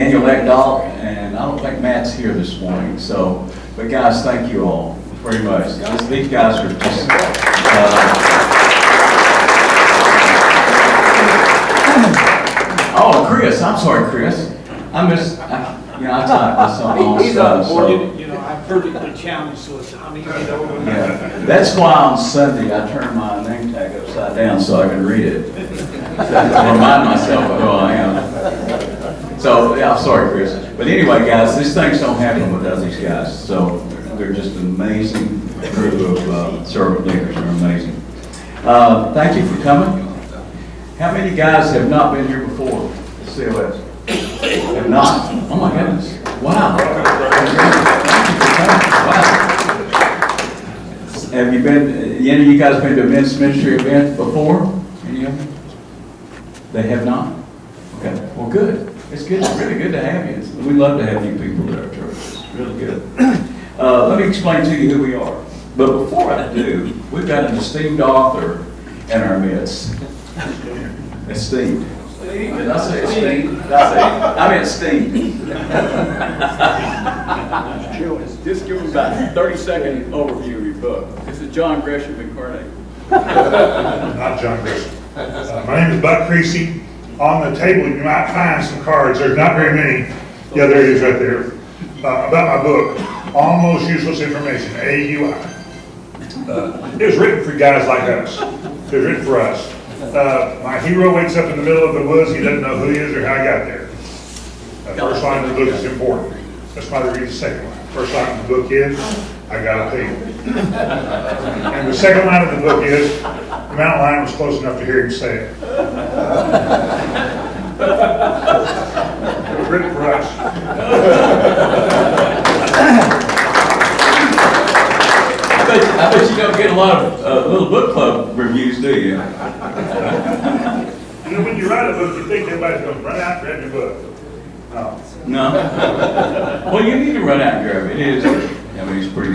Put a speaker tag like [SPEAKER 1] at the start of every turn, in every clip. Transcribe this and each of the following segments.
[SPEAKER 1] Annual Dog, and I don't think Matt's here this morning, so, but guys, thank you all very much. These guys are just, oh, Chris, I'm sorry, Chris. I typed this on
[SPEAKER 2] He's on
[SPEAKER 1] so.
[SPEAKER 2] board, I'm vertically challenged, so I'm easy to overcome.
[SPEAKER 1] Yeah, that's why on Sunday I turn my name tag upside down so I can read it. To remind myself of who I am. So, yeah, I'm sorry, Chris. But anyway, guys, these things don't happen without these guys. So, they're just an amazing group of servant leaders. They're amazing. Thank you for coming. How many guys have not been here before? COS? Have not? Oh my goodness. Wow. Wow. Have you been, any of you guys been to a men's ministry event before? Any of them? They have not? Okay. Well, good. It's good. It's really good to have you. We love to have you people at our church. It's really good. Let me explain to you who we are. But before I do, we've got an esteemed author in our midst. Esteemed. Did I say esteemed? I meant esteemed. Just give me about a 30-second overview of your book. This is John Gresham incarnate.
[SPEAKER 3] Not John Gresham. My name is Buck Creasy. On the table, you might find some cards. There's not very many. Yeah, there it is right there. About my book, Almost Useless Information, AUI. It was written for guys like us. It was written for us. My hero wakes up in the middle of the woods. He doesn't know who he is or how he got there. The first line of the book is important. That's why they read the second line. First line of the book is, I got a pay. And the second line of the book is, the mountain lion was close enough to hear him say it. It was written for us.
[SPEAKER 1] I bet you don't get a lot of little book club reviews, do you?
[SPEAKER 3] When you write a book, you think everybody's going to run out and grab your book. No.
[SPEAKER 1] No. Well, you need to run out and grab it. It is. I mean, it's pretty.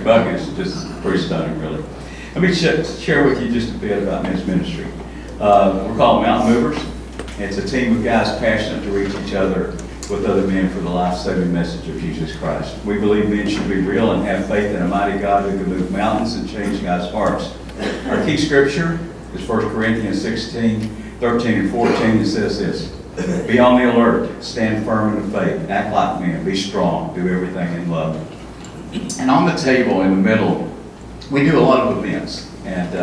[SPEAKER 1] Buck is just pretty stunning, really. Let me share with you just a bit about men's ministry. We're called Mountain Movers. It's a team of guys passionate to reach each other with other men for the life-saving message of Jesus Christ. We believe men should be real and have faith in a mighty God who can move mountains and change guys' hearts. Our key scripture is 1 Corinthians 16, 13, and 14. It says this: be on the alert, stand firm in the faith, act like men, be strong, do everything in love. And on the table in the middle, we do a lot of events. And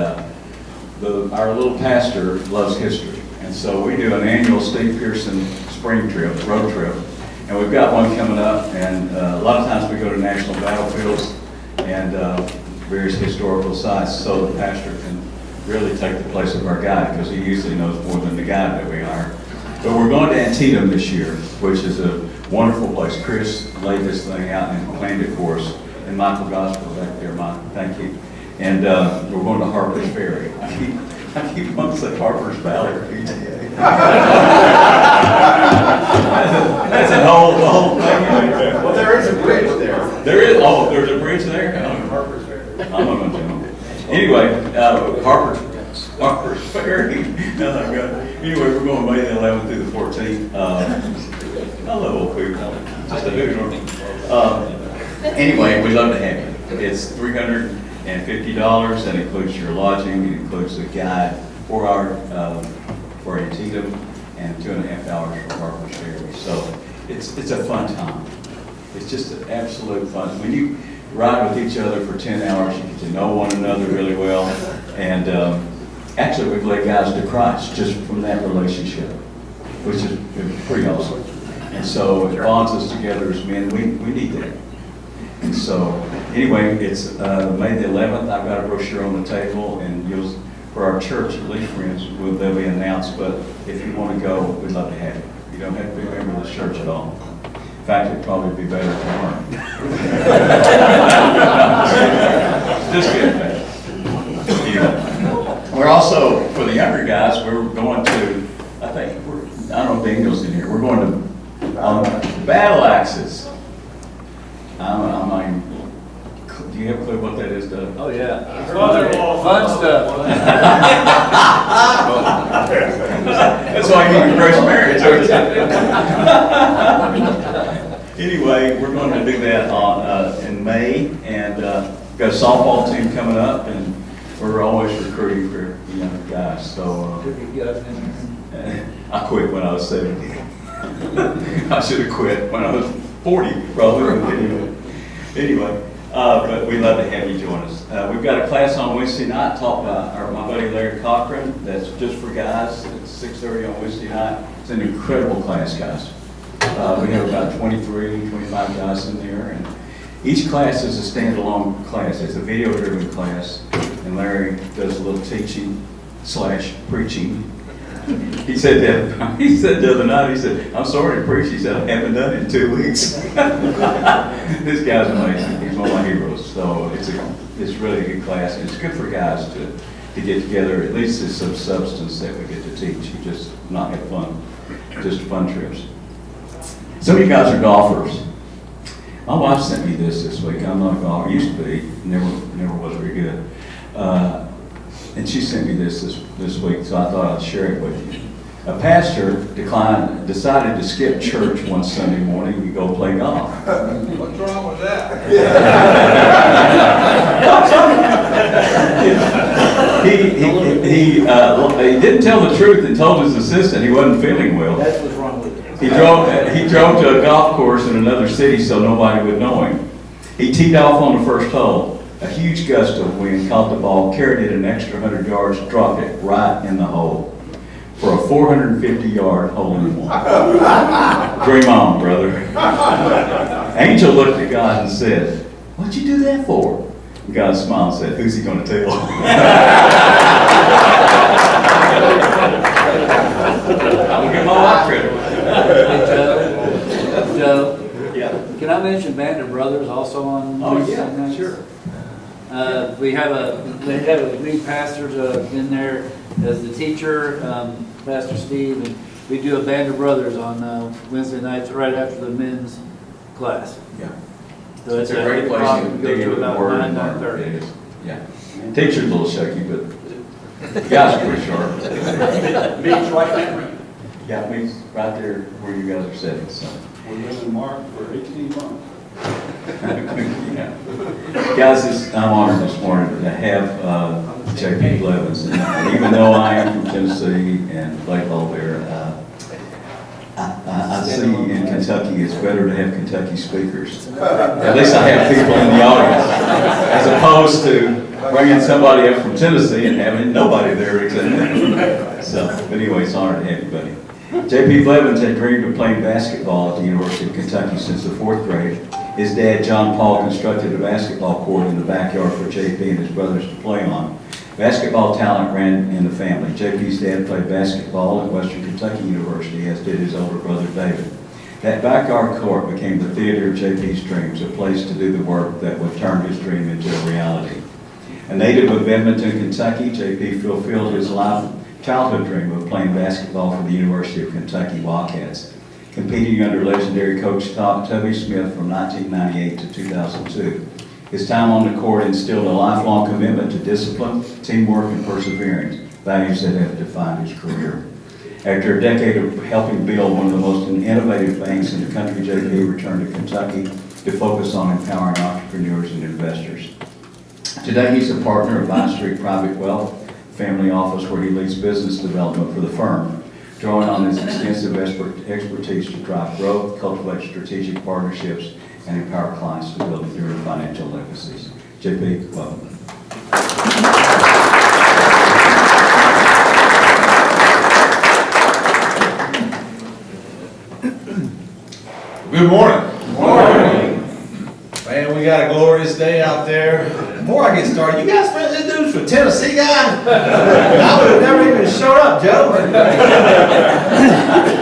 [SPEAKER 1] our little pastor loves history. And so we do an annual Steve Pearson spring trip, road trip. And we've got one coming up. And a lot of times we go to national battlefields and various historical sites so the pastor can really take the place of our guide, because he usually knows more than the guide that we are. But we're going to Antietam this year, which is a wonderful place. Chris laid this thing out and planned it for us. And Michael Gospel back there, Mike, thank you. And we're going to Harper's Ferry. I keep wanting to say Harper's Valley or PTA. That's a whole thing.
[SPEAKER 2] Well, there is a bridge there.
[SPEAKER 1] There is, oh, there's a bridge there?
[SPEAKER 2] Harper's Ferry.
[SPEAKER 1] I'm not going to know. Anyway, Harper's Ferry. Oh, God. Anyway, we're going May the 11th through the 14th. I love old people. Just a hoot. Anyway, we'd love to have you. It's $350. That includes your lodging. It includes the guide, 4 hour for Antietam, and 2.5 hours for Harper's Ferry. So it's a fun time. It's just an absolute fun. When you ride with each other for 10 hours, you get to know one another really well. And actually, we've led guys to Christ just from that relationship, which is pretty awesome. And so it bonds us together as men. We need that. And so, anyway, it's May the 11th. I've got a brochure on the table, and for our church, at least friends, they'll be announced. But if you want to go, we'd love to have you. You don't have to be a member of this church at all. In fact, it'd probably be better to learn. Just kidding. Anyway, we're also, for the younger guys, we're going to, I don't know if Daniel's in here, we're going to battle axes. Do you have a clue what that is, Doug?
[SPEAKER 2] Oh, yeah. Fun stuff.
[SPEAKER 1] That's why you need a fresh marriage, aren't you? Anyway, we're going to do that in May, and got a softball team coming up, and we're always recruiting for young guys. So I quit when I was 17. I should have quit when I was 40, probably. Anyway, but we'd love to have you join us. We've got a class on Wednesday night taught by my buddy Larry Cochran. That's just for guys. It's 6:30 on Wednesday night. It's an incredible class, guys. We have about 23, 25 guys in there, and each class is a standalone class. It's a video-driven class, and Larry does a little teaching / preaching. He said the other night, he said, "I'm sorry to preach." He said, "I haven't done it in 2 weeks." This guy's amazing. He's one of my heroes. So it's really a good class, and it's good for guys to get together. At least there's some substance that we get to teach. You just not have fun, just fun trips. Some of you guys are golfers. My wife sent me this week. I'm not a golfer. Used to be. Never was very good. And she sent me this week, so I thought I'd share it with you. A pastor decided to skip church one Sunday morning and go play golf.
[SPEAKER 4] What's wrong with that?
[SPEAKER 1] He didn't tell the truth and told his assistant he wasn't feeling well.
[SPEAKER 2] That's what's wrong with it.
[SPEAKER 1] He drove to a golf course in another city so nobody would know him. He teed off on the first hole. A huge gust of wind caught the ball, carried it an extra 100 yards, dropped it right in the hole for a 450-yard hole-in-one. Dream on, brother. Angel looked at God and said, "What'd you do that for?" And God smiled and said, "Who's he going to tell?" I'll give my wife credit.
[SPEAKER 2] Joe,
[SPEAKER 1] Yeah.
[SPEAKER 2] can I mention Band of Brothers also on?
[SPEAKER 1] Oh,
[SPEAKER 2] Tuesday
[SPEAKER 1] yeah,
[SPEAKER 2] nights?
[SPEAKER 1] sure.
[SPEAKER 2] They have a lead pastor in there as the teacher, Pastor Steve, and we do a Band of Brothers on Wednesday nights right after the men's class.
[SPEAKER 1] Yeah.
[SPEAKER 2] So
[SPEAKER 1] It's a great place to
[SPEAKER 2] go
[SPEAKER 1] dig
[SPEAKER 2] to
[SPEAKER 1] into the
[SPEAKER 2] about
[SPEAKER 1] word.
[SPEAKER 2] 9:30.
[SPEAKER 1] It is. Yeah. Teacher's a little shaky, but the guys are pretty sharp.
[SPEAKER 4] Meets right there.
[SPEAKER 1] Yeah, me right there where you guys are sitting, so.
[SPEAKER 4] We've been in Mark for 18 months.
[SPEAKER 1] Yeah. Guys, I'm honored this morning to have JP Blevins. And even though I am from Tennessee and play ball there, I see in Kentucky it's better to have Kentucky speakers. At least I have people in the audience, as opposed to bringing somebody up from Tennessee and having nobody there except me. So, but anyway, it's an honor to have you, buddy. JP Blevins had dreamed of playing basketball at the University of Kentucky since the 4th grade. His dad, John Paul, constructed a basketball court in the backyard for JP and his brothers to play on. Basketball talent ran in the family. JP's dad played basketball at Western Kentucky University, as did his older brother, David. That backyard court became the theater of JP's dreams, a place to do the work that would turn his dream into a reality. A native of Edmonton, Kentucky, JP fulfilled his childhood dream of playing basketball for the University of Kentucky Wildcats, competing under legendary coach Tubby Smith from 1998 to 2002. His time on the court instilled a lifelong commitment to discipline, teamwork, and perseverance, values that have defined his career. After a decade of helping build one of the most innovative banks in the country, JP returned to Kentucky to focus on empowering entrepreneurs and investors. Today, he's a partner of Vine Street Private Wealth family office, where he leads business development for the firm, drawing on his extensive expertise to drive growth, cultivate strategic partnerships, and empower clients to build enduring financial legacies. JP, welcome.
[SPEAKER 5] Good morning. Good morning. Man, we got a glorious day out there. Before I get started, you guys friendly dudes from Tennessee, guy? I would have never even showed up, Joe.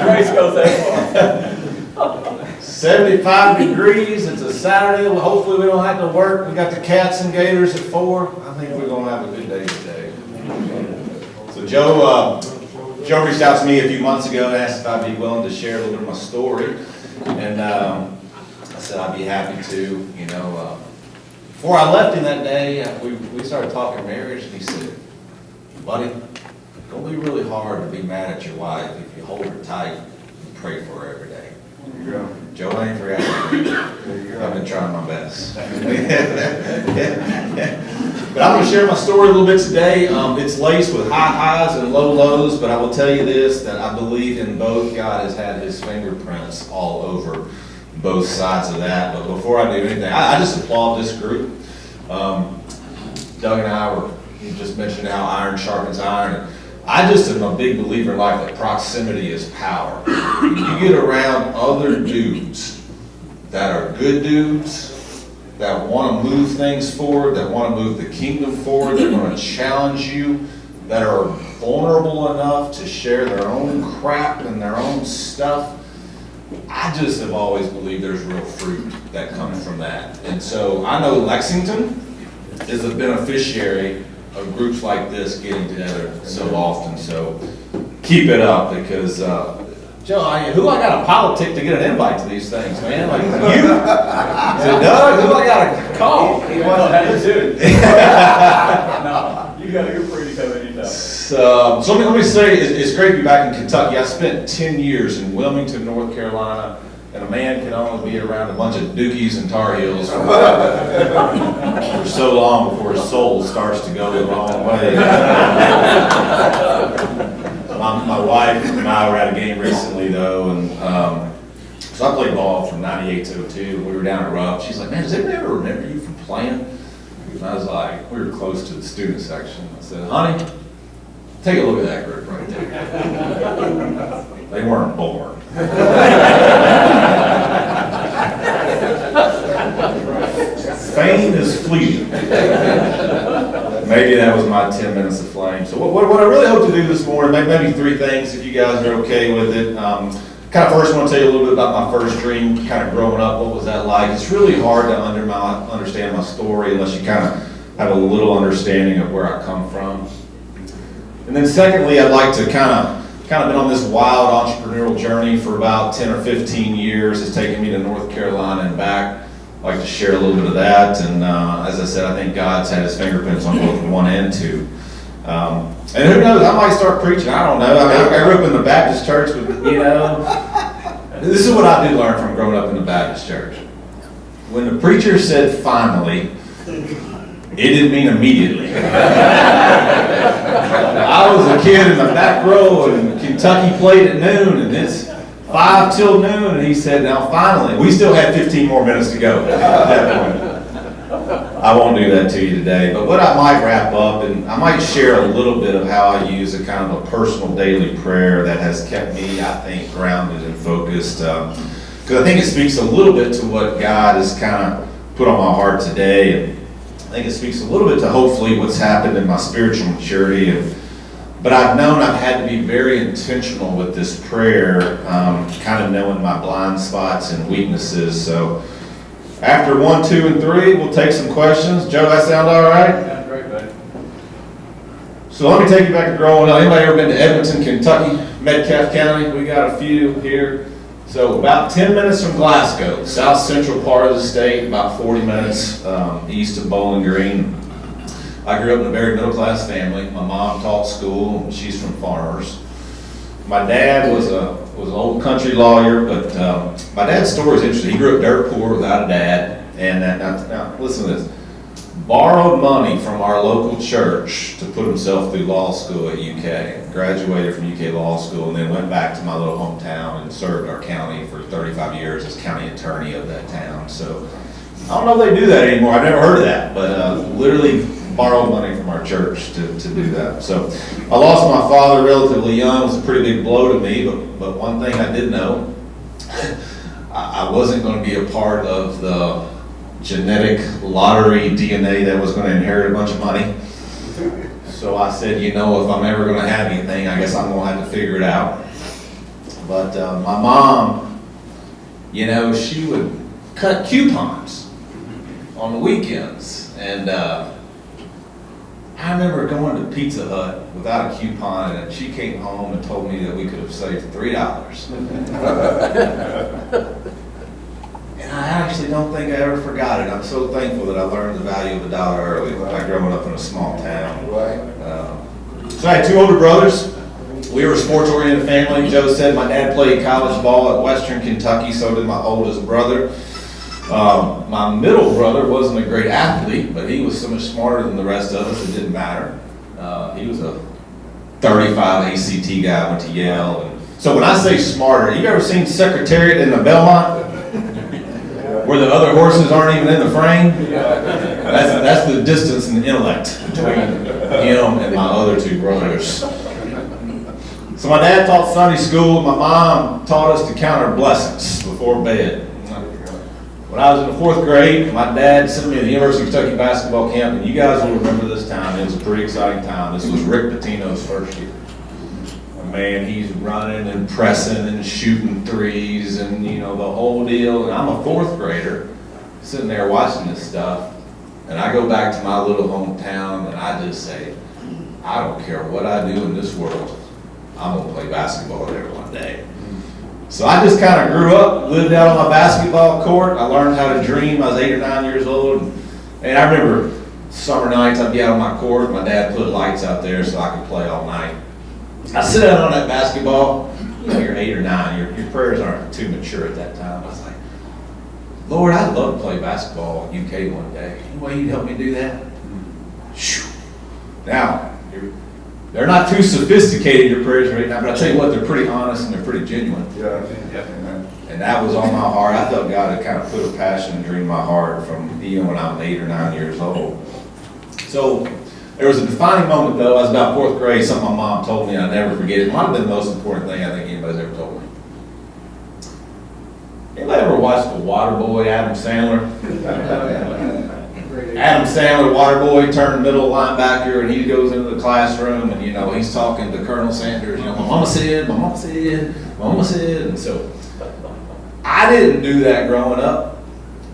[SPEAKER 2] Praise God, thank you.
[SPEAKER 5] 75 degrees. It's a Saturday. Well, hopefully we don't have to work. We got the Cats and Gators at 4. I think we're going to have a good day today. So Joe reached out to me a few months ago and asked if I'd be willing to share a little bit of my story. And I said I'd be happy to. Before I left him that day, we started talking marriage, and he said, "Buddy, gonna be really hard to be mad at your wife if you hold her tight and pray for her every day. Joe ain't forgot. I've been trying my best. But I'm going to share my story a little bit today. It's laced with high highs and low lows, but I will tell you this, that I believe in both. God has had his fingerprints all over both sides of that. But before I do anything, I just applaud this group. Doug and I were, you just mentioned how iron sharpens iron. I just am a big believer in life that proximity is power. When you get around other dudes that are good dudes, that want to move things forward, that want to move the kingdom forward, that want to challenge you, that are vulnerable enough to share their own crap and their own stuff, I just have always believed there's real fruit that comes from that. And so I know Lexington is a beneficiary of groups like this getting together so often. So keep it up, because Joe, who I got to politic to get an invite to these things, man? Like you? Is it Doug? Who I got to call?
[SPEAKER 1] Well, how you doing? No, you're free to come anytime.
[SPEAKER 5] So let me say, it's great to be back in Kentucky. I spent 10 years in Wilmington, North Carolina, and a man can only be around a bunch of dookies and Tar Heels for so long before his soul starts to go the wrong way. My wife and I were at a game recently, though, and so I played ball from '98 to '02. We were down at Rupp. She's like, "Man, does anybody ever remember you from playing?" And I was like, we were close to the student section. I said, "Honey, take a look at that group right there. They weren't born." Fame is fleeting. Maybe that was my 10 minutes of flame. So what I really hope to do this morning, maybe three things if you guys are okay with it. Kind of first want to tell you a little bit about my first dream, kind of growing up. What was that like? It's really hard to understand my story unless you kind of have a little understanding of where I come from. And then secondly, I'd like to kind of been on this wild entrepreneurial journey for about 10 or 15 years. It's taken me to North Carolina and back. I'd like to share a little bit of that. And as I said, I think God's had his fingerprints on both 1 and 2. And who knows, I might start preaching. I don't know. I mean, I grew up in the Baptist church, but this is what I did learn from growing up in the Baptist church. When the preacher said finally, it didn't mean immediately. I was a kid in the back row, and Kentucky played at noon, and it's 5 till noon, and he said, "Now finally," we still had 15 more minutes to go at that point. I won't do that to you today, but what I might wrap up, and I might share a little bit of how I use a kind of a personal daily prayer that has kept me, I think, grounded and focused, because I think it speaks a little bit to what God has kind of put on my heart today, and I think it speaks a little bit to hopefully what's happened in my spiritual maturity. But I've known I've had to be very intentional with this prayer, kind of knowing my blind spots and weaknesses. So after 1, 2, and 3, we'll take some questions. Joe, that sound all right?
[SPEAKER 1] Sounds great, buddy.
[SPEAKER 5] So let me take you back to growing up. Anybody ever been to Edmonton, Kentucky, Metcalfe County? We got a few here. So about 10 minutes from Glasgow, south central part of the state, about 40 minutes east of Bowling Green. I grew up in a very middle class family. My mom taught school, and she's from farmers. My dad was an old country lawyer, but my dad's story is interesting. He grew up dirt poor without a dad, and now listen to this. Borrowed money from our local church to put himself through law school at UK. Graduated from UK Law School, and then went back to my little hometown and served our county for 35 years as county attorney of that town. So I don't know if they do that anymore. I've never heard of that, but literally borrowed money from our church to do that. So I lost my father relatively young. It was a pretty big blow to me, but one thing I did know, I wasn't going to be a part of the genetic lottery DNA that was going to inherit a bunch of money. So I said, if I'm ever going to have anything, I guess I'm going to have to figure it out. But my mom, she would cut coupons on the weekends. And I remember going to Pizza Hut without a coupon, and she came home and told me that we could have saved $3. And I actually don't think I ever forgot it. I'm so thankful that I learned the value of $1 early by growing up in a small town. So I had two older brothers. We were a sports-oriented family. Joe said my dad played college ball at Western Kentucky, so did my oldest brother. My middle brother wasn't a great athlete, but he was so much smarter than the rest of us, it didn't matter. He was a 35 ACT guy, went to Yale. And so when I say smarter, you ever seen Secretariat in the Belmont? Where the other horses aren't even in the frame? That's the distance in intellect between him and my other two brothers. So my dad taught Sunday school, my mom taught us to count our blessings before bed. When I was in the 4th grade, my dad sent me to the University of Kentucky basketball camp, and you guys will remember this time. It was a pretty exciting time. This was Rick Pitino's first year. And man, he's running and pressing and shooting threes and, you know, the whole deal. And I'm a 4th grader sitting there watching this stuff, and I go back to my little hometown, and I just say, I don't care what I do in this world, I'm going to play basketball there one day. So I just kind of grew up, lived out on my basketball court. I learned how to dream. I was 8 or 9 years old. And I remember summer nights, I'd be out on my court. My dad put lights out there so I could play all night. I sit out on that basketball. You know, you're 8 or 9. Your prayers aren't too mature at that time. I was like, Lord, I'd love to play basketball at UK one day. Any way you'd help me do that? Now, they're not too sophisticated, your prayers right now, but I tell you what, they're pretty honest and they're pretty genuine.
[SPEAKER 4] Yeah.
[SPEAKER 5] And that was on my heart. I felt God had kind of put a passion and dream in my heart from even when I was 8 or 9 years old. So there was a defining moment though. I was about 4th grade, something my mom told me, and I'll never forget it. It might have been the most important thing I think anybody's ever told me. Anybody ever watched The Waterboy, Adam Sandler? Adam Sandler, Waterboy, turned middle linebacker, and he goes into the classroom, and you know he's talking to Colonel Sanders. You know, my mama said, my mama said, my mama said, and so I didn't do that growing up.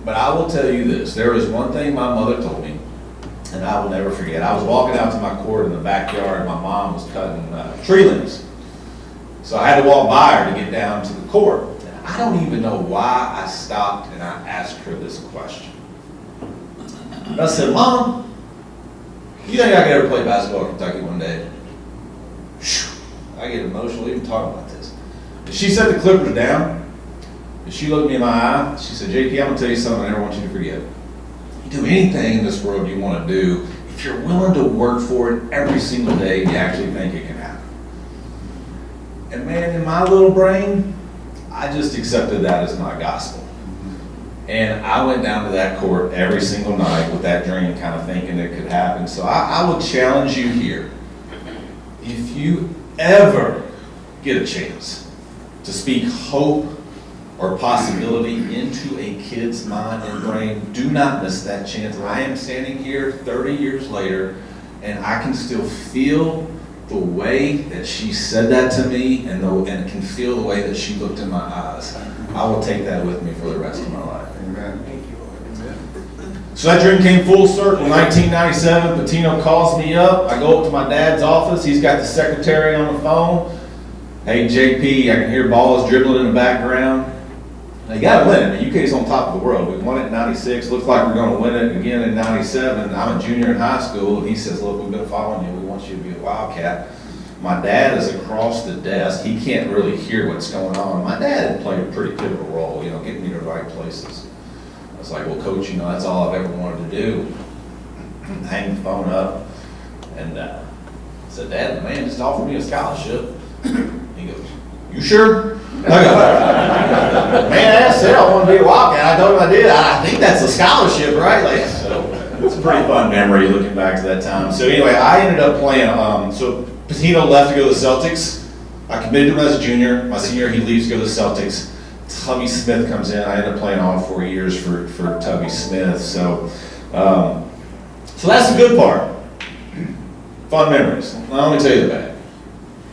[SPEAKER 5] But I will tell you this: there is one thing my mother told me, and I will never forget. I was walking out to my court in the backyard. My mom was cutting tree limbs, so I had to walk by her to get down to the court. And I don't even know why I stopped and I asked her this question. And I said, Mom, you think I could ever play basketball in Kentucky one day? I get emotional even talking about this. And she set the clippers down, and she looked me in my eye. She said, JP, I'm going to tell you something I never want you to forget. You do anything in this world you want to do, if you're willing to work for it every single day, you actually think it can happen. And man, in my little brain, I just accepted that as my gospel. And I went down to that court every single night with that dream, kind of thinking it could happen. So I would challenge you here. If you ever get a chance to speak hope or possibility into a kid's mind and brain, do not miss that chance. I am standing here 30 years later, and I can still feel the way that she said that to me, and can feel the way that she looked in my eyes. I will take that with me for the rest of my life.
[SPEAKER 4] Amen.
[SPEAKER 5] So that dream came full circle. In 1997, Pitino calls me up. I go up to my dad's office. He's got the secretary on the phone. Hey, JP, I can hear balls dribbling in the background. Now, you got to win it. The UK's on top of the world. We won it in 96. Looks like we're going to win it again in 97. I'm a junior in high school. And he says, look, we've been following you. We want you to be a Wildcat. My dad is across the desk. He can't really hear what's going on. My dad had played a pretty pivotal role, you know, getting me to the right places. I was like, well, Coach, you know, that's all I've ever wanted to do. Hang the phone up. And I said, Dad, the man just offered me a scholarship. He goes, you sure? And I go, man, I said I want to be a Wildcat. I told him I did. I think that's a scholarship, right? Like, so it's a pretty fun memory looking back to that time. So anyway, I ended up playing, so Pitino left to go to the Celtics. I committed to him as a junior. My senior, he leaves to go to the Celtics. Tubby Smith comes in. I ended up playing all 4 years for Tubby Smith. So that's the good part. Fun memories. Now let me tell you the bad.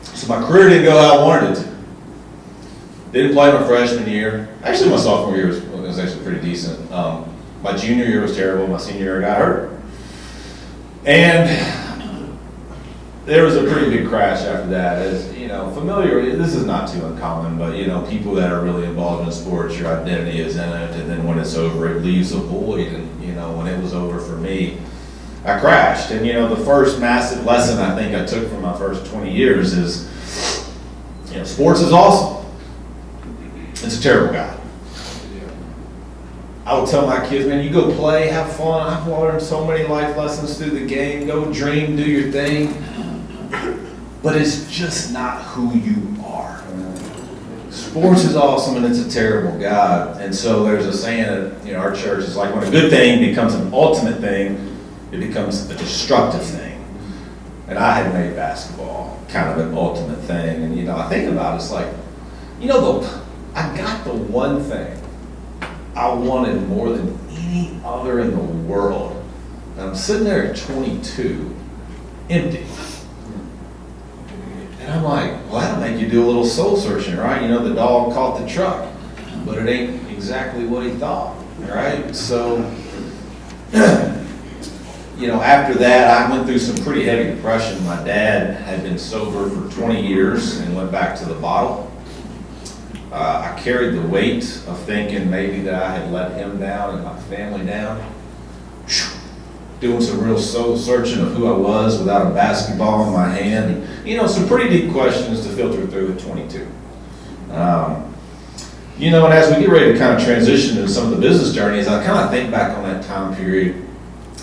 [SPEAKER 5] So my career didn't go how I wanted it to. Didn't play my freshman year. Actually, my sophomore year was actually pretty decent. My junior year was terrible. My senior year I got hurt. And there was a pretty big crash after that. As you know, familiar, this is not too uncommon, but you know, people that are really involved in sports, your identity is in it, and then when it's over, it leaves a void. And you know, when it was over for me, I crashed. And the first massive lesson I think I took from my first 20 years is, sports is awesome. It's a terrible guy. I would tell my kids, man, you go play, have fun. I've learned so many life lessons through the game. Go dream, do your thing. But it's just not who you are. Sports is awesome and it's a terrible guide. And so there's a saying at our church, is like when a good thing becomes an ultimate thing, it becomes a destructive thing. And I had made basketball kind of an ultimate thing. And I think about it, it's like, I got the one thing I wanted more than any other in the world. And I'm sitting there at 22, empty. And I'm like, well, that'll make you do a little soul searching, right? The dog caught the truck, but it ain't exactly what he thought, right? So, after that, I went through some pretty heavy depression. My dad had been sober for 20 years and went back to the bottle. I carried the weight of thinking maybe that I had let him down and my family down. Doing some real soul searching of who I was without a basketball in my hand. Some pretty deep questions to filter through at 22. And as we get ready to kind of transition into some of the business journeys, I kind of think back on that time period.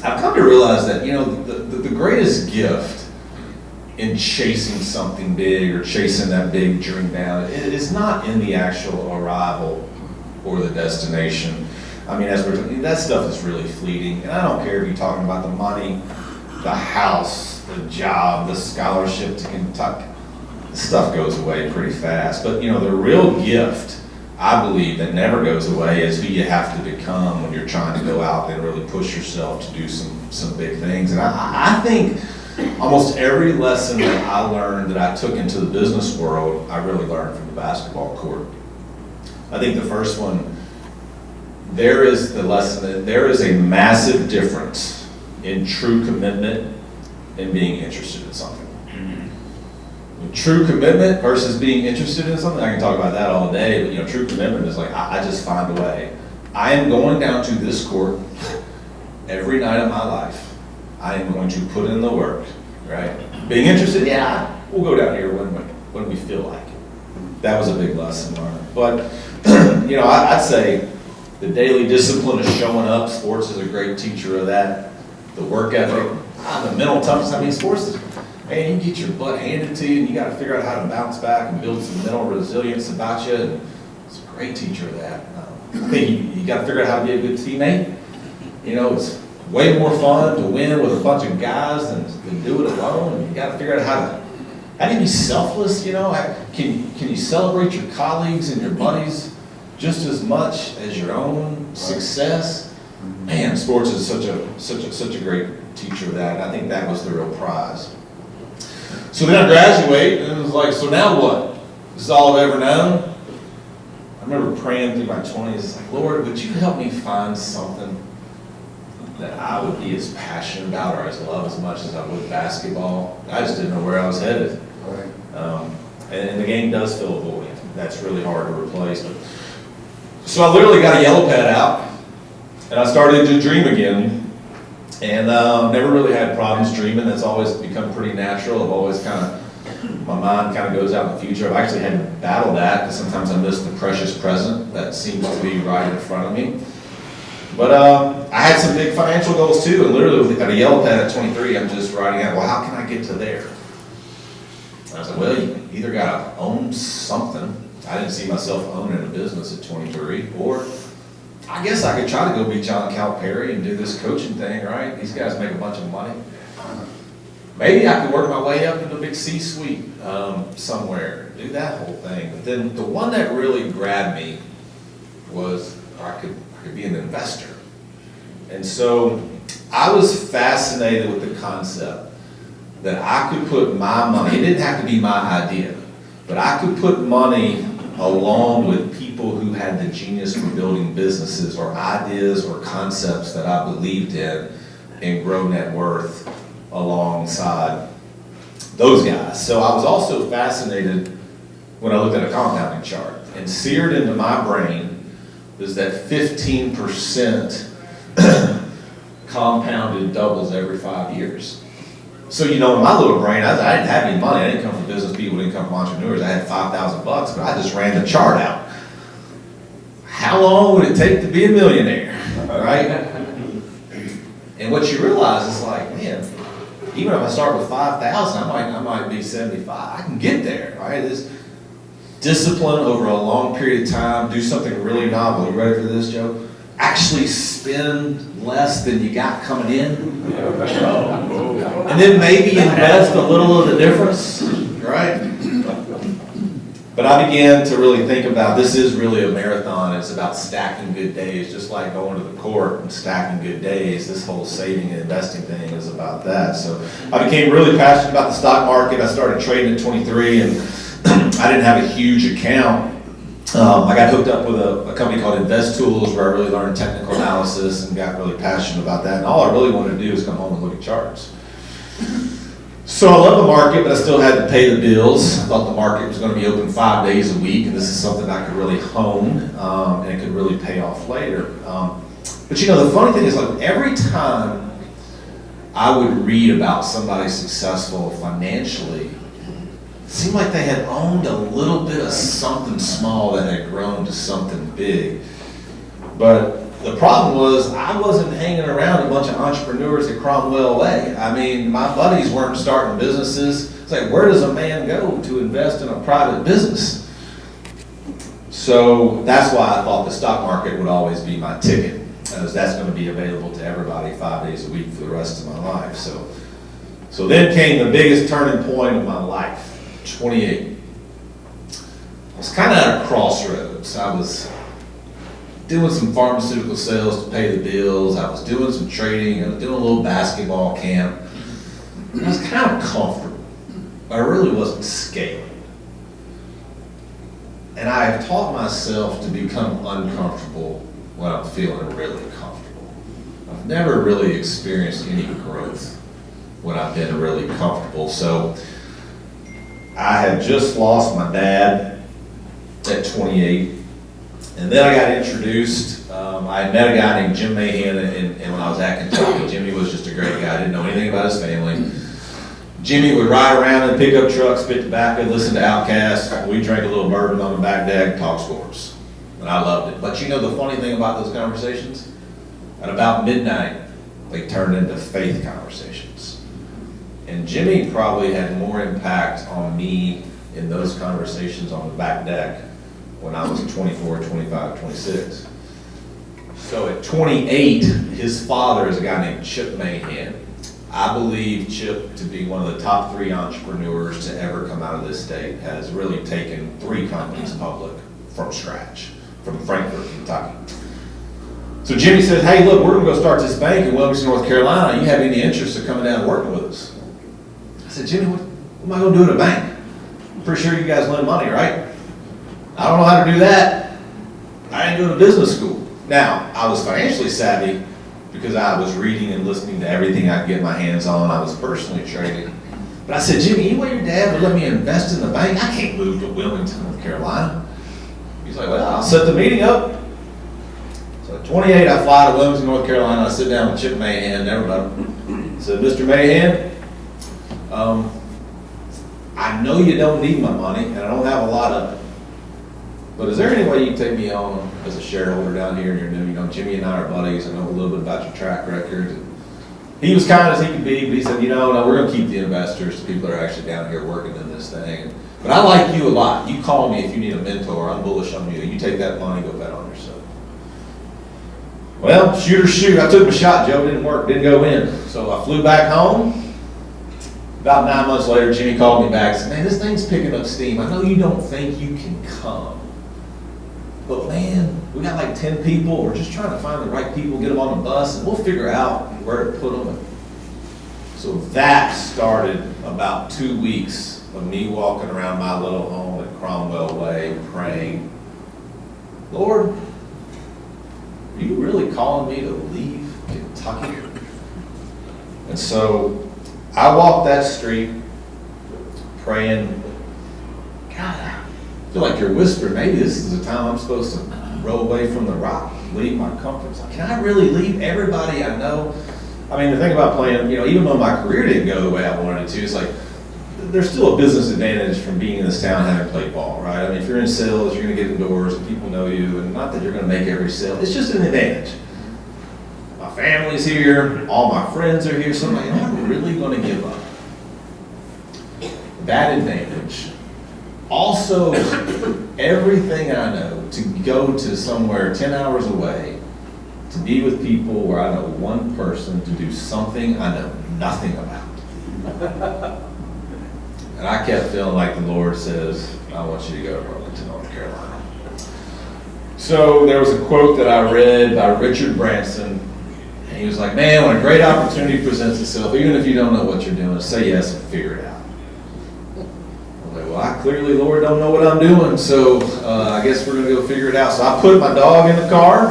[SPEAKER 5] I've come to realize that, the greatest gift in chasing something big or chasing that big dream down, it is not in the actual arrival or the destination. I mean, that stuff is really fleeting. And I don't care if you're talking about the money, the house, the job, the scholarship to Kentucky. The stuff goes away pretty fast. But, the real gift, I believe, that never goes away is who you have to become when you're trying to go out and really push yourself to do some big things. And I think almost every lesson that I learned that I took into the business world, I really learned from the basketball court. I think the first one, there is the lesson that there is a massive difference in true commitment and being interested in something. True commitment versus being interested in something, I can talk about that all day, but true commitment is like, I just find a way. I am going down to this court every night of my life. I am going to put in the work, right? Being interested, yeah, we'll go down here when we feel like it. That was a big lesson learned. But, I'd say the daily discipline of showing up, sports is a great teacher of that. The work ethic, the mental toughness, sports is, man, you get your butt handed to you and you got to figure out how to bounce back and build some mental resilience about you. And it's a great teacher of that. I think you got to figure out how to be a good teammate. It's way more fun to win with a bunch of guys than do it alone. And you got to figure out how do you be selfless, Can you celebrate your colleagues and your buddies just as much as your own success? Man, sports is such a great teacher of that. I think that was the real prize. So then I graduate, and it was like, so now what? This is all I've ever known? I remember praying through my 20s, like, Lord, would you help me find something that I would be as passionate about or as love as much as I would basketball? I just didn't know where I was headed. And the game does fill a void. That's really hard to replace. So I literally got a yellow pad out, and I started to dream again. And never really had problems dreaming. That's always become pretty natural. I've always my mind kind of goes out in the future. I've actually had to battle that because sometimes I miss the precious present that seems to be right in front of me. But I had some big financial goals too. And literally at a yellow pad at 23, I'm just writing out, well, how can I get to there? And I was like, well, you either got to own something. I didn't see myself owning a business at 23, or I guess I could try to go be John Calipari and do this coaching thing, right? These guys make a bunch of money. Maybe I could work my way up into a big C-suite somewhere, do that whole thing. But then the one that really grabbed me was I could be an investor. And so I was fascinated with the concept that I could put my money, it didn't have to be my idea, but I could put money along with people who had the genius for building businesses or ideas or concepts that I believed in and grow net worth alongside those guys. So I was also fascinated when I looked at a compounding chart, and seared into my brain is that 15% compounded doubles every 5 years. So, in my little brain, I didn't have any money. I didn't come from business people, didn't come from entrepreneurs. I had $5,000, but I just ran the chart out. How long would it take to be a millionaire, right? And what you realize is like, man, even if I start with 5,000, I might be 75. I can get there, right? This discipline over a long period of time, do something really novel. You ready for this, Joe? Actually spend less than you got coming in. And then maybe invest a little of the difference, right? But I began to really think about, this is really a marathon. It's about stacking good days, just like going to the court and stacking good days. This whole saving and investing thing is about that. So I became really passionate about the stock market. I started trading at 23, and I didn't have a huge account. I got hooked up with a company called Invest Tools, where I really learned technical analysis and got really passionate about that. And all I really wanted to do was come home and look at charts. So I love the market, but I still had to pay the bills. I thought the market was going to be open 5 days a week, and this is something I could really hone, and it could really pay off later. But the funny thing is, like, every time I would read about somebody successful financially, it seemed like they had owned a little bit of something small that had grown to something big. But the problem was, I wasn't hanging around a bunch of entrepreneurs at Cromwell Way. I mean, my buddies weren't starting businesses. It's like, where does a man go to invest in a private business? So that's why I thought the stock market would always be my ticket, as that's going to be available to everybody 5 days a week for the rest of my life. So then came the biggest turning point of my life, 28. I was kind of at a crossroads. I was doing some pharmaceutical sales to pay the bills. I was doing some trading. I was doing a little basketball camp. I was kind of comfortable, but I really wasn't scaling. And I have taught myself to become uncomfortable when I'm feeling really comfortable. I've never really experienced any growth when I've been really comfortable. So I had just lost my dad at 28. And then I got introduced. I had met a guy named Jim Mahan, and when I was at Kentucky, Jimmy was just a great guy. I didn't know anything about his family. Jimmy would ride around in pickup trucks, spit tobacco, listen to Outkast. We drank a little bourbon on the back deck, talk sports. And I loved it. But the funny thing about those conversations? At about midnight, they turned into faith conversations. And Jimmy probably had more impact on me in those conversations on the back deck when I was 24, 25, 26. So at 28, his father is a guy named Chip Mahan. I believe Chip to be one of the top 3 entrepreneurs to ever come out of this state, has really taken 3 companies public from scratch, from Frankfort, Kentucky. So Jimmy said, hey, look, we're going to go start this bank in Wilmington, North Carolina. You have any interest in coming down and working with us? I said, Jimmy, what am I going to do at a bank? I'm pretty sure you guys lend money, right? I don't know how to do that. I ain't doing a business school. Now, I was financially savvy because I was reading and listening to everything I could get my hands on. I was personally trading. But I said, Jimmy, any way your dad would let me invest in the bank? I can't move to Wilmington, North Carolina. He's like, well, I'll set the meeting up. So at 28, I fly to Wilmington, North Carolina. I sit down with Chip Mahan and everybody. I said, Mr. Mahan, I know you don't need my money, and I don't have a lot of it. But is there any way you can take me on as a shareholder down here and you're new? Jimmy and I are buddies. I know a little bit about your track record. And he was kind as he could be, but he said, no, we're going to keep the investors, the people that are actually down here working in this thing. But I like you a lot. You call me if you need a mentor. I'm bullish on you. You take that money, go bet on yourself. Well, shoot or shoot. I took my shot, Joe. Didn't work. Didn't go in. So I flew back home. About 9 months later, Jimmy called me back and said, man, this thing's picking up steam. I know you don't think you can come. But man, we got like 10 people. We're just trying to find the right people, get them on the bus, and we'll figure out where to put them. So that started about 2 weeks of me walking around my little home at Cromwell Way praying, Lord, are you really calling me to leave Kentucky? And so I walked that street praying, God, I feel like you're whispering, maybe this is the time I'm supposed to roll away from the rock, leave my comfort zone. Can I really leave everybody I know? I mean, the thing about playing, even though my career didn't go the way I wanted it to, it's like, there's still a business advantage from being in this town having played ball, right? I mean, if you're in sales, you're gonna get indoors, and people know you, and not that you're gonna make every sale, it's just an advantage. My family's here, all my friends are here, so I'm like, am I really gonna give up that advantage? Also, everything I know, to go to somewhere 10 hours away, to be with people where I know one person, to do something I know nothing about. And I kept feeling like the Lord says, I want you to go to Burlington, North Carolina. So there was a quote that I read by Richard Branson, and he was like, man, when a great opportunity presents itself, even if you don't know what you're doing, say yes and figure it out. I'm like, well, I clearly, Lord, don't know what I'm doing, so I guess we're going to go figure it out. So I put my dog in the car,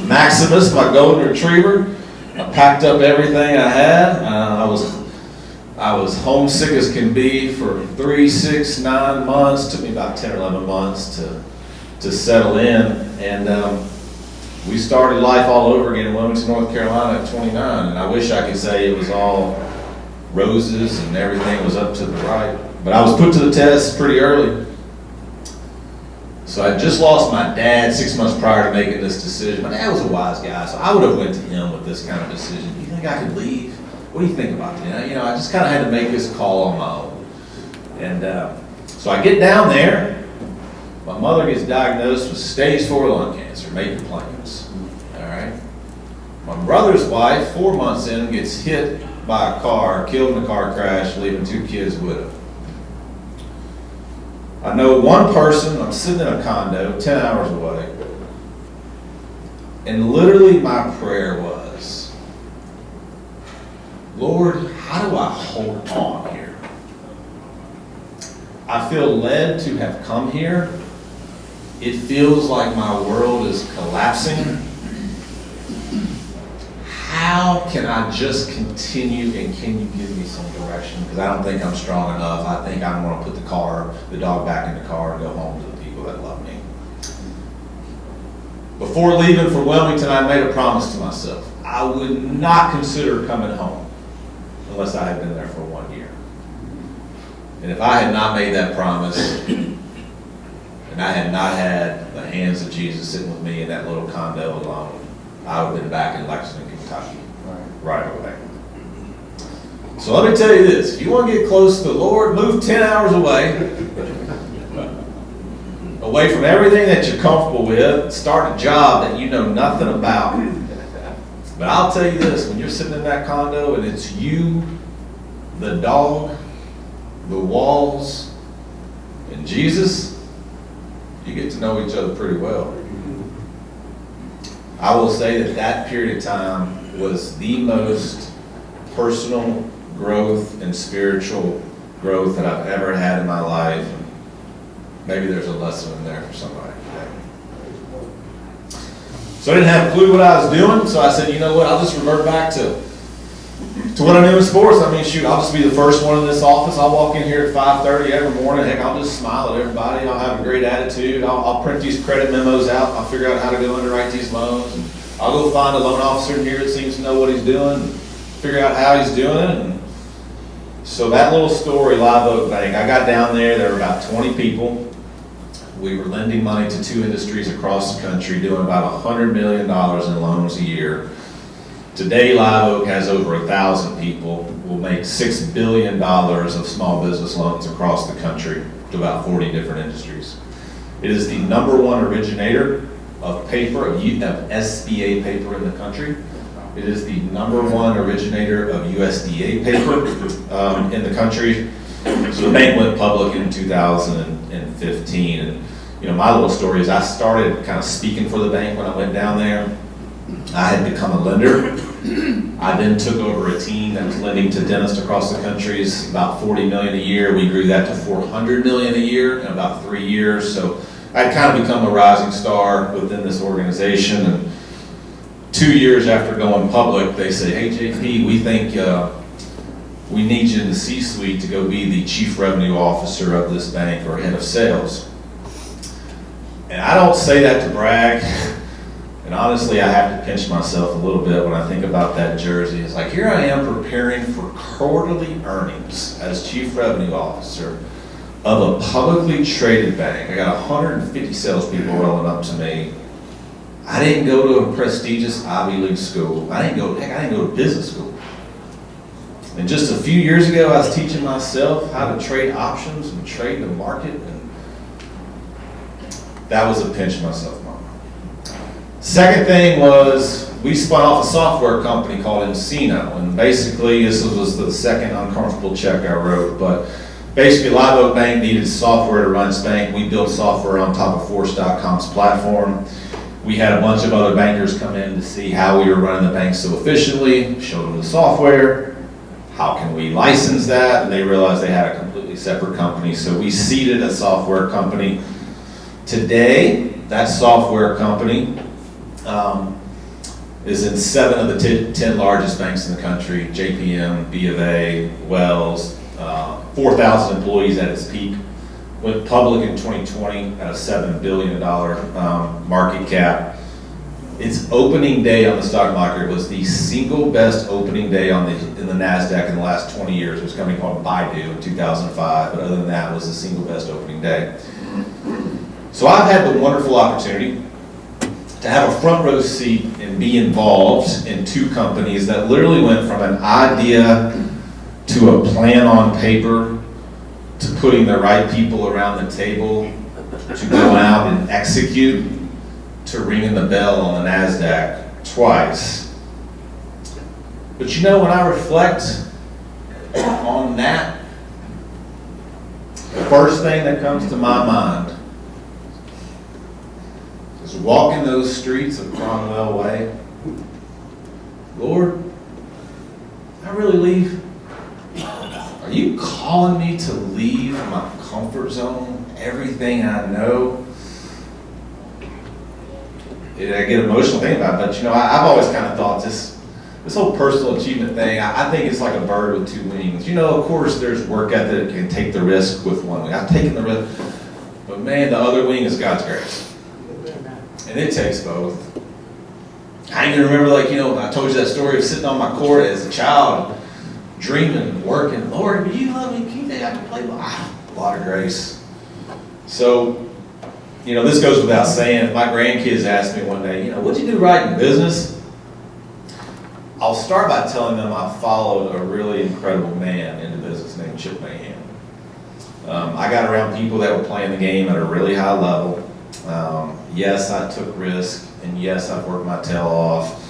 [SPEAKER 5] Maximus, my golden retriever. I packed up everything I had. I was homesick as can be for 3, 6, 9 months. Took me about 10 or 11 months to settle in. And we started life all over again in Wilmington, North Carolina at 29. And I wish I could say it was all roses and everything was up to the right. But I was put to the test pretty early. So I just lost my dad 6 months prior to making this decision. My dad was a wise guy, so I would have went to him with this kind of decision. Do you think I could leave? What do you think about that? I just kind of had to make this call on my own. And so I get down there. My mother gets diagnosed with stage 4 lung cancer, make your plans. All right. My brother's wife, 4 months in, gets hit by a car, killed in a car crash, leaving 2 kids with her. I know one person, I'm sitting in a condo 10 hours away, and literally my prayer was, Lord, how do I hold on here? I feel led to have come here. It feels like my world is collapsing. How can I just continue, and can you give me some direction? Because I don't think I'm strong enough. I think I'm going to put the dog back in the car and go home to the people that love me. Before leaving for Wilmington, I made a promise to myself. I would not consider coming home unless I had been there for 1 year. And if I had not made that promise, and I had not had the hands of Jesus sitting with me in that little condo alone, I would have been back in Lexington, Kentucky, right away. So let me tell you this, if you want to get close to the Lord, move 10 hours away from everything that you're comfortable with, start a job that you know nothing about. But I'll tell you this, when you're sitting in that condo and it's you, the dog, the walls, and Jesus, you get to know each other pretty well. I will say that period of time was the most personal growth and spiritual growth that I've ever had in my life. Maybe there's a lesson in there for somebody today. So I didn't have a clue what I was doing, so I said, you know what, I'll just revert back to what I knew in sports. I mean, shoot, I'll just be the first one in this office. I'll walk in here at 5:30 every morning. Heck, I'll just smile at everybody. I'll have a great attitude. I'll print these credit memos out. I'll figure out how to go underwrite these loans. And I'll go find a loan officer in here that seems to know what he's doing, and figure out how he's doing it. And so that little story, Live Oak Bank, I got down there. There were about 20 people. We were lending money to 2 industries across the country, doing about $100 million in loans a year. Today, Live Oak has over 1,000 people. We'll make $6 billion of small business loans across the country to about 40 different industries. It is the #1 originator of paper, of SBA paper in the country. It is the #1 originator of USDA paper in the country. So the bank went public in 2015. And my little story is I started kind of speaking for the bank when I went down there. I had become a lender. I then took over a team that was lending to dentists across the country. It's about $40 million a year. We grew that to $400 million a year in about 3 years. So I'd kind of become a rising star within this organization. And 2 years after going public, they said, hey, JP, we think we need you in the C-suite to go be the chief revenue officer of this bank or head of sales. And I don't say that to brag. And honestly, I have to pinch myself a little bit when I think about that jersey. It's like, here I am preparing for quarterly earnings as Chief Revenue Officer of a publicly traded bank. I got 150 salespeople rolling up to me. I didn't go to a prestigious Ivy League school. I didn't go to business school. And just a few years ago, I was teaching myself how to trade options and trade the market, and that was a pinch myself moment. Second thing was, we spun off a software company called Encino, and basically, this was the second uncomfortable check I wrote, but basically, Live Oak Bank needed software to run its bank. We built software on top of Force.com's platform. We had a bunch of other bankers come in to see how we were running the bank so efficiently, showed them the software, how can we license that, and they realized they had a completely separate company, so we seeded a software company. Today, that software company is in 7 of the 10 largest banks in the country, JPM, B of A, Wells, 4,000 employees at its peak. Went public in 2020 at a $7 billion market cap. Its opening day on the stock market was the single best opening day in the NASDAQ in the last 20 years. It was a company called Baidu in 2005, but other than that, it was the single best opening day. So I've had the wonderful opportunity to have a front row seat and be involved in 2 companies that literally went from an idea to a plan on paper, to putting the right people around the table, to go out and execute, to ringing the bell on the NASDAQ twice. But you know, when I reflect on that, the first thing that comes to my mind is walking those streets of Cromwell Way. Lord, I really leave? Are you calling me to leave my comfort zone, everything I know? I get emotional thinking about it, but you know, I've always kind of thought this whole personal achievement thing, I think it's like a bird with 2 wings. You know, of course, there's work ethic and take the risk with one wing. I've taken the risk, but man, the other wing is God's grace. And it takes both. I even remember, like, you know, I told you that story of sitting on my court as a child, dreaming, working. Lord, will you love me? Can you think I can play ball? A lot of grace. So, you know, this goes without saying. If my grandkids ask me one day, you know, what'd you do right in business? I'll start by telling them I followed a really incredible man into business named Chip Mahan. I got around people that were playing the game at a really high level. Yes, I took risk, and yes, I've worked my tail off.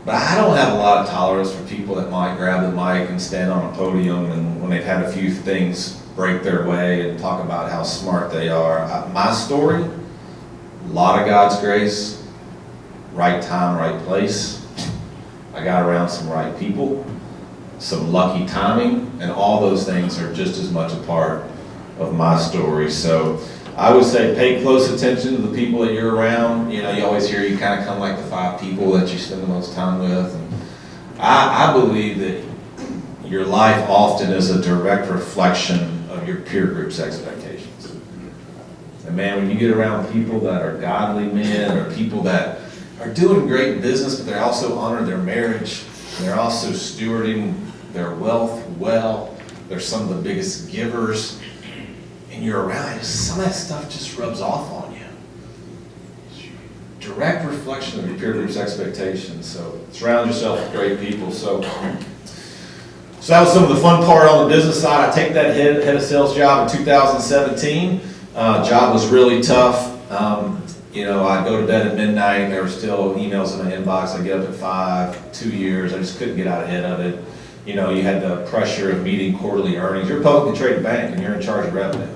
[SPEAKER 5] But I don't have a lot of tolerance for people that might grab the mic and stand on a podium and when they've had a few things break their way and talk about how smart they are. My story, a lot of God's grace, right time, right place. I got around some right people, some lucky timing, and all those things are just as much a part of my story. So I would say pay close attention to the people that you're around. You know, you always hear you kind of come like the 5 people that you spend the most time with. And I believe that your life often is a direct reflection of your peer group's expectations. And man, when you get around people that are godly men or people that are doing great business, but they also honor their marriage, and they're also stewarding their wealth well, they're some of the biggest givers, and you're around it, some of that stuff just rubs off on you. Direct reflection of your peer group's expectations. So surround yourself with great people. So that was some of the fun part on the business side. I take that head of sales job in 2017. Job was really tough. You know, I'd go to bed at midnight, there were still emails in my inbox. I'd get up at 5, 2 years, I just couldn't get out ahead of it. You know, you had the pressure of meeting quarterly earnings. You're a publicly traded bank and you're in charge of revenue.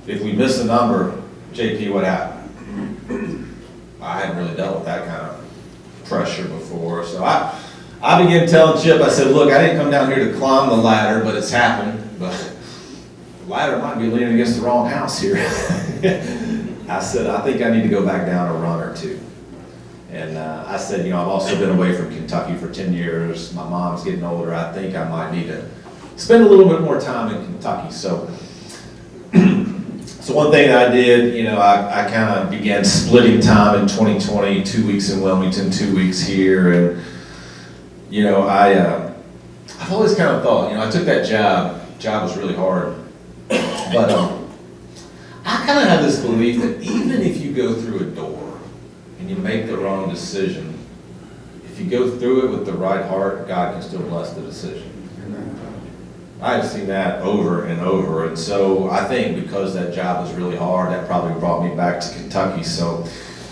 [SPEAKER 5] If we miss a number, JP, what happened? I hadn't really dealt with that kind of pressure before. So I began telling Chip, I said, look, I didn't come down here to climb the ladder, but it's happened. But the ladder might be leaning against the wrong house here. I said, I think I need to go back down a run or 2. And I said, you know, I've also been away from Kentucky for 10 years. My mom's getting older. I think I might need to spend a little bit more time in Kentucky. So So one thing that I did, I kind of began splitting time in 2020, 2 weeks in Wilmington, 2 weeks here, and I've always kind of thought, I took that job was really hard, but I kind of have this belief that even if you go through a door and you make the wrong decision, if you go through it with the right heart, God can still bless the decision. I've seen that over and over, and so I think because that job was really hard, that probably brought me back to Kentucky. So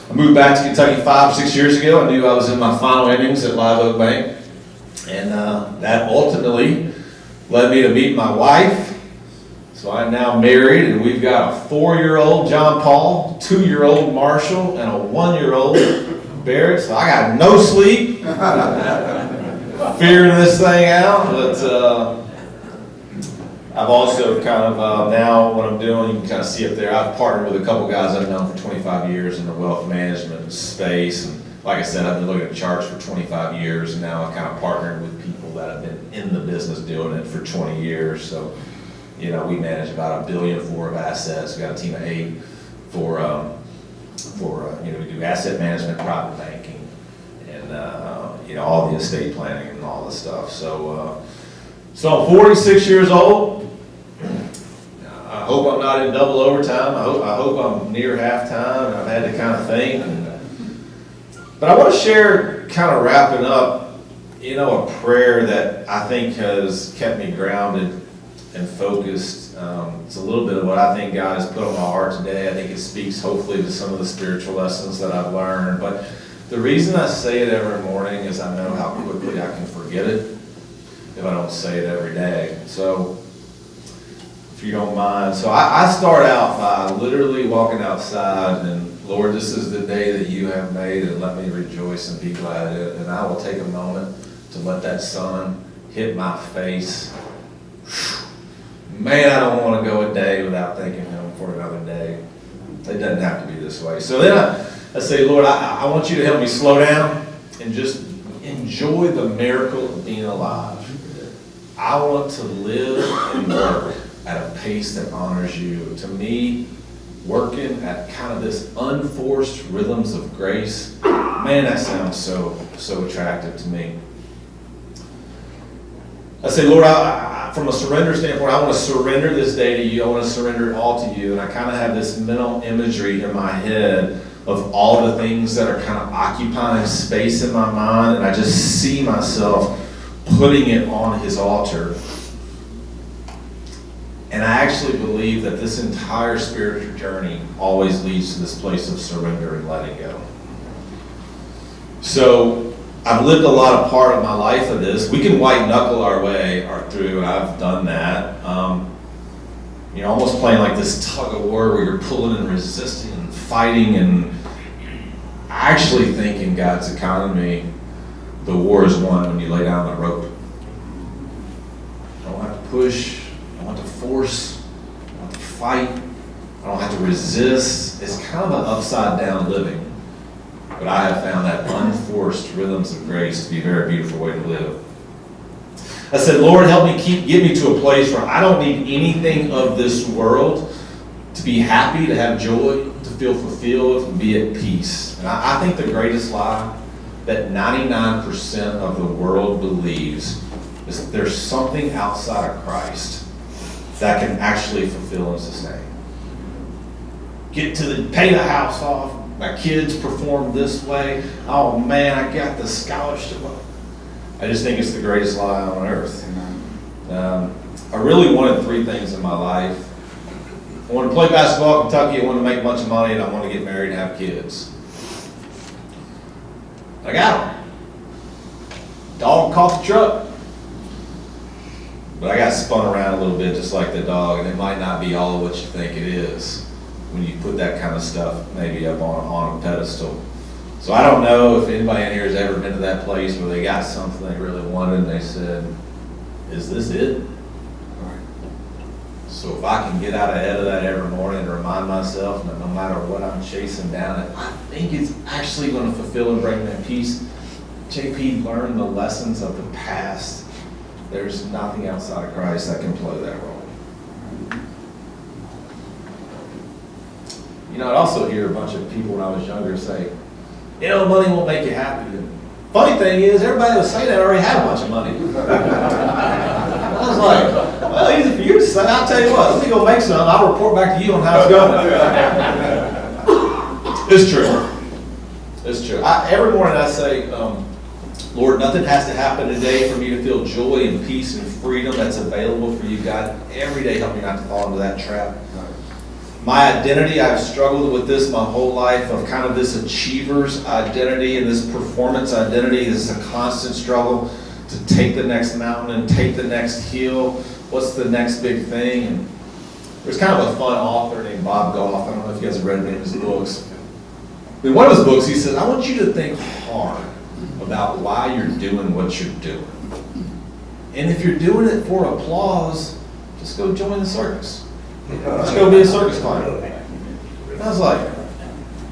[SPEAKER 5] I moved back to Kentucky 5 or 6 years ago. I knew I was in my final innings at Live Oak Bank, and that ultimately led me to meet my wife. So I'm now married, and we've got a 4-year-old John Paul, 2-year-old Marshall, and a 1-year-old Barrett. So I got no sleep, figuring this thing out, but I've also kind of, now what I'm doing, you can kind of see up there, I've partnered with a couple guys I've known for 25 years in the wealth management space. And like I said, I've been looking at charts for 25 years, and now I've kind of partnered with people that have been in the business doing it for 20 years. So, we manage about $1 billion of assets. We've got a team of 8 for we do asset management, private banking, and, all the estate planning and all this stuff. So I'm 46 years old. I hope I'm not in double overtime. I hope I'm near halftime. I've had to kind of think. But I want to share, kind of wrapping up, a prayer that I think has kept me grounded and focused. It's a little bit of what I think God has put on my heart today. I think it speaks hopefully to some of the spiritual lessons that I've learned. But the reason I say it every morning is I know how quickly I can forget it if I don't say it every day. So, if you don't mind. So I start out by literally walking outside and, Lord, this is the day that you have made, and let me rejoice and be glad in it. And I will take a moment to let that sun hit my face. Man, I don't want to go a day without thanking him for another day. It doesn't have to be this way. So then I say, Lord, I want you to help me slow down and just enjoy the miracle of being alive. I want to live and work at a pace that honors you. To me, working at kind of this unforced rhythms of grace, man, that sounds so attractive to me. I say, Lord, from a surrender standpoint, I want to surrender this day to you. I want to surrender it all to you. And I kind of have this mental imagery in my head of all the things that are kind of occupying space in my mind. And I just see myself putting it on his altar. And I actually believe that this entire spiritual journey always leads to this place of surrender and letting go. So I've lived a lot of part of my life of this. We can white knuckle our way through, and I've done that. Almost playing like this tug of war where you're pulling and resisting and fighting. And I actually think in God's economy, the war is won when you lay down the rope. I don't have to push. I don't have to force. I don't have to fight. I don't have to resist. It's kind of an upside down living. But I have found that unforced rhythms of grace to be a very beautiful way to live. I said, Lord, help me get me to a place where I don't need anything of this world to be happy, to have joy, to feel fulfilled, to be at peace. And I think the greatest lie that 99% of the world believes is that there's something outside of Christ that can actually fulfill and sustain. Pay the house off. My kids perform this way. Oh man, I got the scholarship. I just think it's the greatest lie on earth. I really wanted 3 things in my life. I wanted to play basketball in Kentucky, I wanted to make a bunch of money, and I wanted to get married and have kids. I got them. Dog caught the truck. But I got spun around a little bit just like the dog, and it might not be all of what you think it is when you put that kind of stuff maybe up on a pedestal. So I don't know if anybody in here has ever been to that place where they got something they really wanted and they said, is this it? So if I can get out ahead of that every morning and remind myself that no matter what I'm chasing down, I think it's actually going to fulfill and bring me peace. JP, learn the lessons of the past. There's nothing outside of Christ that can play that role. You know, I'd also hear a bunch of people when I was younger say, you know, money won't make you happy. And funny thing is, everybody that was saying that already had a bunch of money. I was like, well, easy for you to say. I'll tell you what, let me go make some. I'll report back to you on how it's going. It's true. It's true. Every morning I say, Lord, nothing has to happen today for me to feel joy and peace and freedom that's available for you, God. Every day help me not to fall into that trap. My identity, I've struggled with this my whole life, of kind of this achiever's identity and this performance identity. This is a constant struggle to take the next mountain and take the next hill. What's the next big thing? And there's kind of a fun author named Bob Goff. I don't know if you guys have read any of his books. In one of his books, he says, I want you to think hard about why you're doing what you're doing. And if you're doing it for applause, just go join the circus. Just go be a circus clown. And I was like,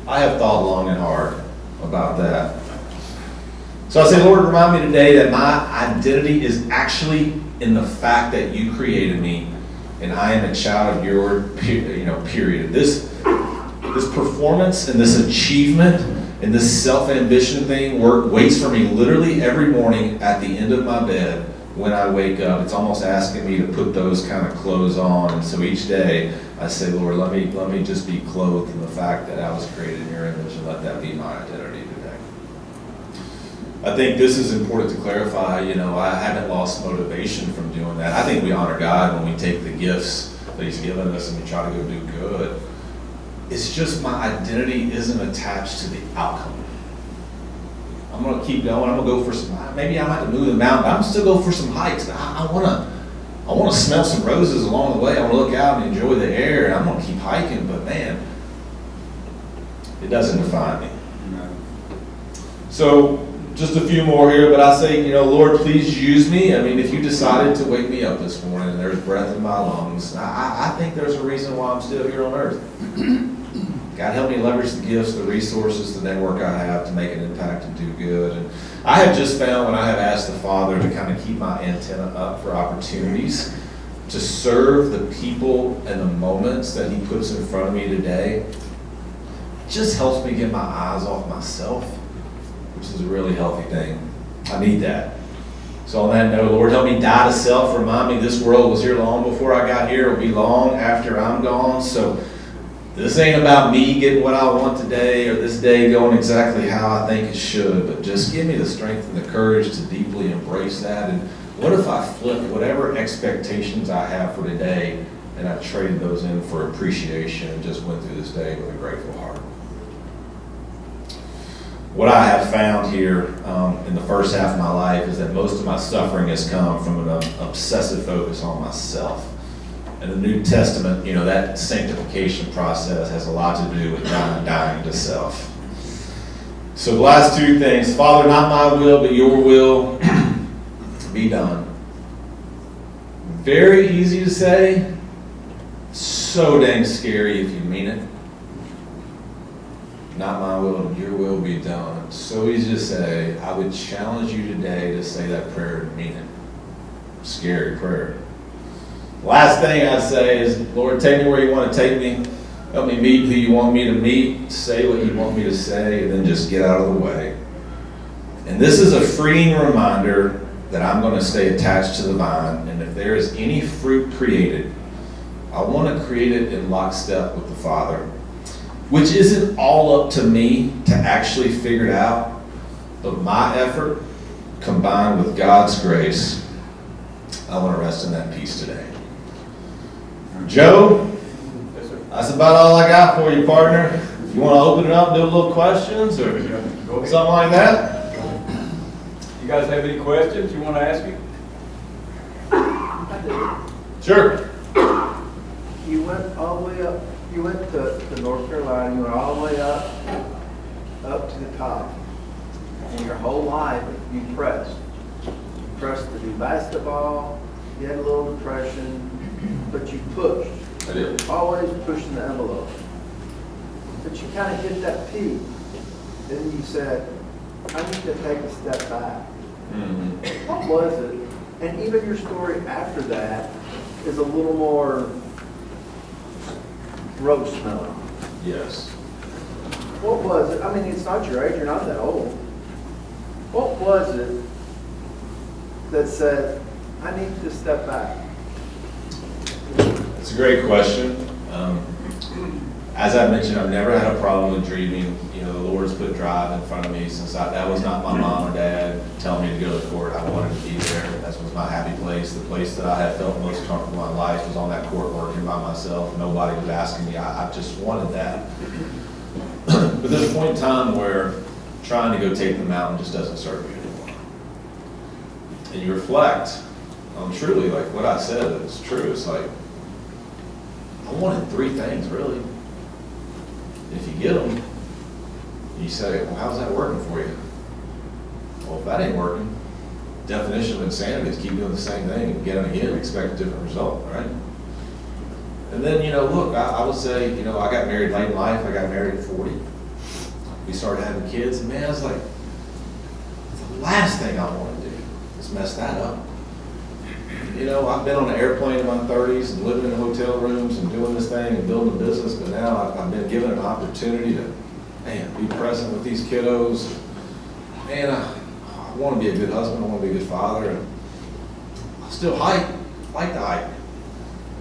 [SPEAKER 5] I have thought long and hard about that. So I say, Lord, remind me today that my identity is actually in the fact that you created me, and I am a child of your, period. This performance and this achievement and this self-ambition thing waits for me literally every morning at the end of my bed. When I wake up, it's almost asking me to put those kind of clothes on. And so each day I say, Lord, let me just be clothed in the fact that I was created in your image, and let that be my identity today. I think this is important to clarify. I haven't lost motivation from doing that. I think we honor God when we take the gifts that he's given us and we try to go do good. It's just my identity isn't attached to the outcome. I'm going to keep going. I'm going to go for some, maybe I might have to move the mountain, but I'm still go for some hikes. I want to smell some roses along the way. I want to look out and enjoy the air. I'm going to keep hiking, but man, it doesn't define me. So just a few more here, but I say, Lord, please use me. I mean, if you decided to wake me up this morning and there's breath in my lungs, I think there's a reason why I'm still here on earth. God, help me leverage the gifts, the resources, the network I have to make an impact and do good. And I have just found, when I have asked the Father to kind of keep my antenna up for opportunities to serve the people and the moments that he puts in front of me today, it just helps me get my eyes off myself, which is a really healthy thing. I need that. So on that note, Lord, help me die to self. Remind me this world was here long before I got here. It will be long after I'm gone. So this ain't about me getting what I want today or this day going exactly how I think it should, but just give me the strength and the courage to deeply embrace that. And what if I flip whatever expectations I have for today and I traded those in for appreciation and just went through this day with a grateful heart? What I have found here in the first half of my life is that most of my suffering has come from an obsessive focus on myself. In the New Testament, that sanctification process has a lot to do with dying to self. So the last two things, Father, not my will, but your will be done. Very easy to say, so dang scary if you mean it. Not my will, your will be done. So easy to say. I would challenge you today to say that prayer and mean it. Scary prayer. Last thing I'd say is, Lord, take me where you want to take me. Help me meet who you want me to meet. Say what you want me to say, and then just get out of the way. And this is a freeing reminder that I'm going to stay attached to the vine. And if there is any fruit created, I want to create it in lockstep with the Father, which isn't all up to me to actually figure it out, but my effort combined with God's grace, I want to rest in that peace today. Joe, that's about all I got for you, partner. You want to open it up and do a little questions or something like that?
[SPEAKER 4] You guys have any questions you want to ask me?
[SPEAKER 5] Sure.
[SPEAKER 6] You went all the way up, you went to North Carolina, you went all the way up to the top. And your whole life, you pressed. You pressed to do basketball, you had a little depression, but you pushed.
[SPEAKER 5] I did.
[SPEAKER 6] Always pushing the envelope. But you kind of hit that peak. Then you said, I need to take a step back.
[SPEAKER 5] Mm-hmm.
[SPEAKER 6] What was it? And even your story after that is a little more road smelling.
[SPEAKER 5] Yes.
[SPEAKER 6] What was it? I mean, it's not your age, you're not that old. What was it that said, I need to step back?
[SPEAKER 5] It's a great question. As I mentioned, I've never had a problem with dreaming. You know, the Lord's put drive in front of me since that was not my mom or dad telling me to go to court. I wanted to be there. That was my happy place. The place that I had felt most comfortable in my life was on that court working by myself. Nobody was asking me. I just wanted that. But there's a point in time where trying to go take the mountain just doesn't serve you anymore. And you reflect on truly, like what I said, it's true. It's like, I wanted three things, really. If you get them, you say, well, how's that working for you? Well, if that ain't working, definition of insanity is keep doing the same thing and get them again and expect a different result, right? And then, you know, look, I would say, you know, I got married late in life. I got married at 40. We started having kids, and man, I was like, the last thing I want to do is mess that up. You know, I've been on an airplane in my 30s and living in hotel rooms and doing this thing and building a business, but now I've been given an opportunity to, man, be present with these kiddos. Man, I want to be a good husband. I want to be a good father. And I still like to hike.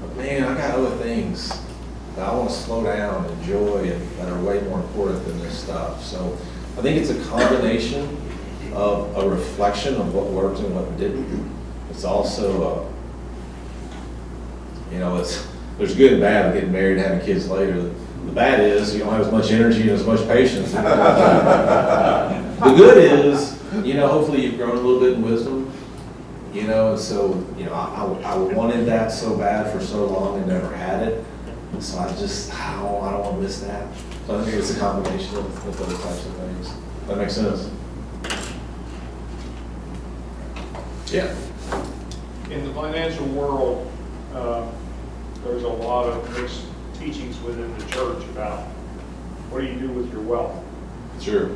[SPEAKER 5] But man, I got other things that I want to slow down and enjoy and that are way more important than this stuff. So I think it's a combination of a reflection of what worked and what didn't. It's also, you know, there's good and bad of getting married and having kids later. The bad is you don't have as much energy and as much patience. The good is, you know, hopefully you've grown a little bit in wisdom, you know, and so, you know, I wanted that so bad for so long and never had it. So I don't want to miss that. So I think it's a combination of those types of things. That makes sense? Yeah.
[SPEAKER 7] In the financial world, there's a lot of mixed teachings within the church about what do you do with your wealth.
[SPEAKER 5] Sure.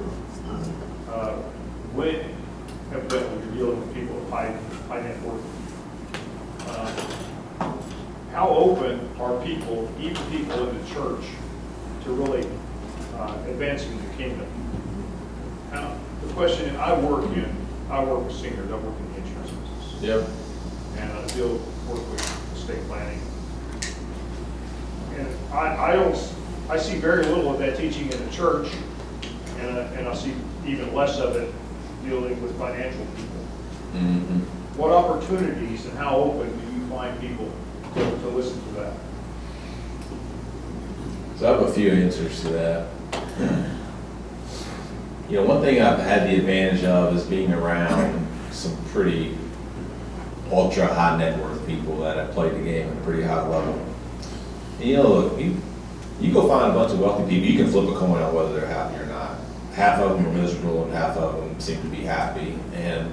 [SPEAKER 7] When evidently you're dealing with people of high net worth, how open are people, even people in the church, to really advancing the kingdom? Now, the question I work with seniors. I work in the insurance business.
[SPEAKER 5] Yep.
[SPEAKER 7] And I work with estate planning. And I see very little of that teaching in the church, and I see even less of it dealing with financial people.
[SPEAKER 5] Mm-hmm.
[SPEAKER 7] What opportunities and how open do you find people to listen to that?
[SPEAKER 5] So I have a few answers to that. You know, one thing I've had the advantage of is being around some pretty ultra high net worth people that have played the game at a pretty high level. And, you know, look, you go find a bunch of wealthy people, you can flip a coin on whether they're happy or not. Half of them are miserable and half of them seem to be happy. And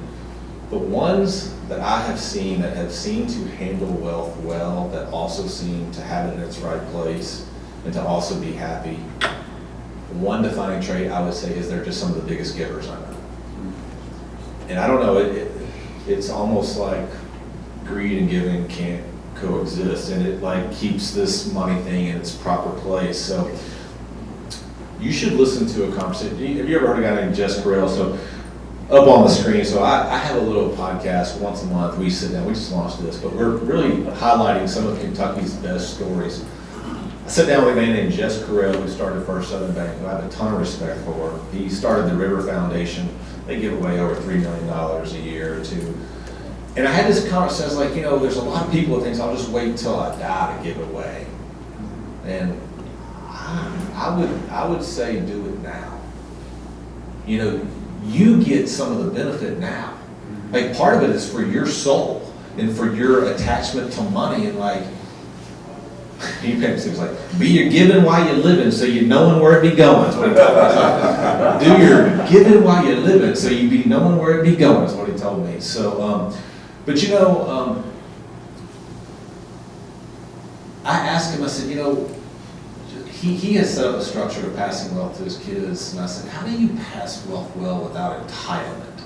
[SPEAKER 5] the ones that I have seen that have seemed to handle wealth well, that also seem to have it in its right place and to also be happy, one defining trait I would say is they're just some of the biggest givers I know. And I don't know, it's almost like greed and giving can't coexist, and it like keeps this money thing in its proper place. So you should listen to a conversation. Have you ever heard of a guy named Jess Carell? So up on the screen, so I have a little podcast once a month. We sit down, we just launched this, but we're really highlighting some of Kentucky's best stories. I sat down with a man named Jess Carell, who started First Southern Bank, who I have a ton of respect for. He started the River Foundation. They give away over $3 million a year to. And I had this conversation, I was like, you know, there's a lot of people that think I'll just wait until I die to give it away. And I would say do it now. You know, you get some of the benefit now. Like part of it is for your soul and for your attachment to money, and like, he things like, be your giving while you're living so you knowing where it be going. That's what he told me. Do your giving while you're living so you be knowing where it be going, is what he told me. So, but you know, I asked him, I said, you know, he has set up a structure of passing wealth to his kids, and I said, how do you pass wealth well without entitlement?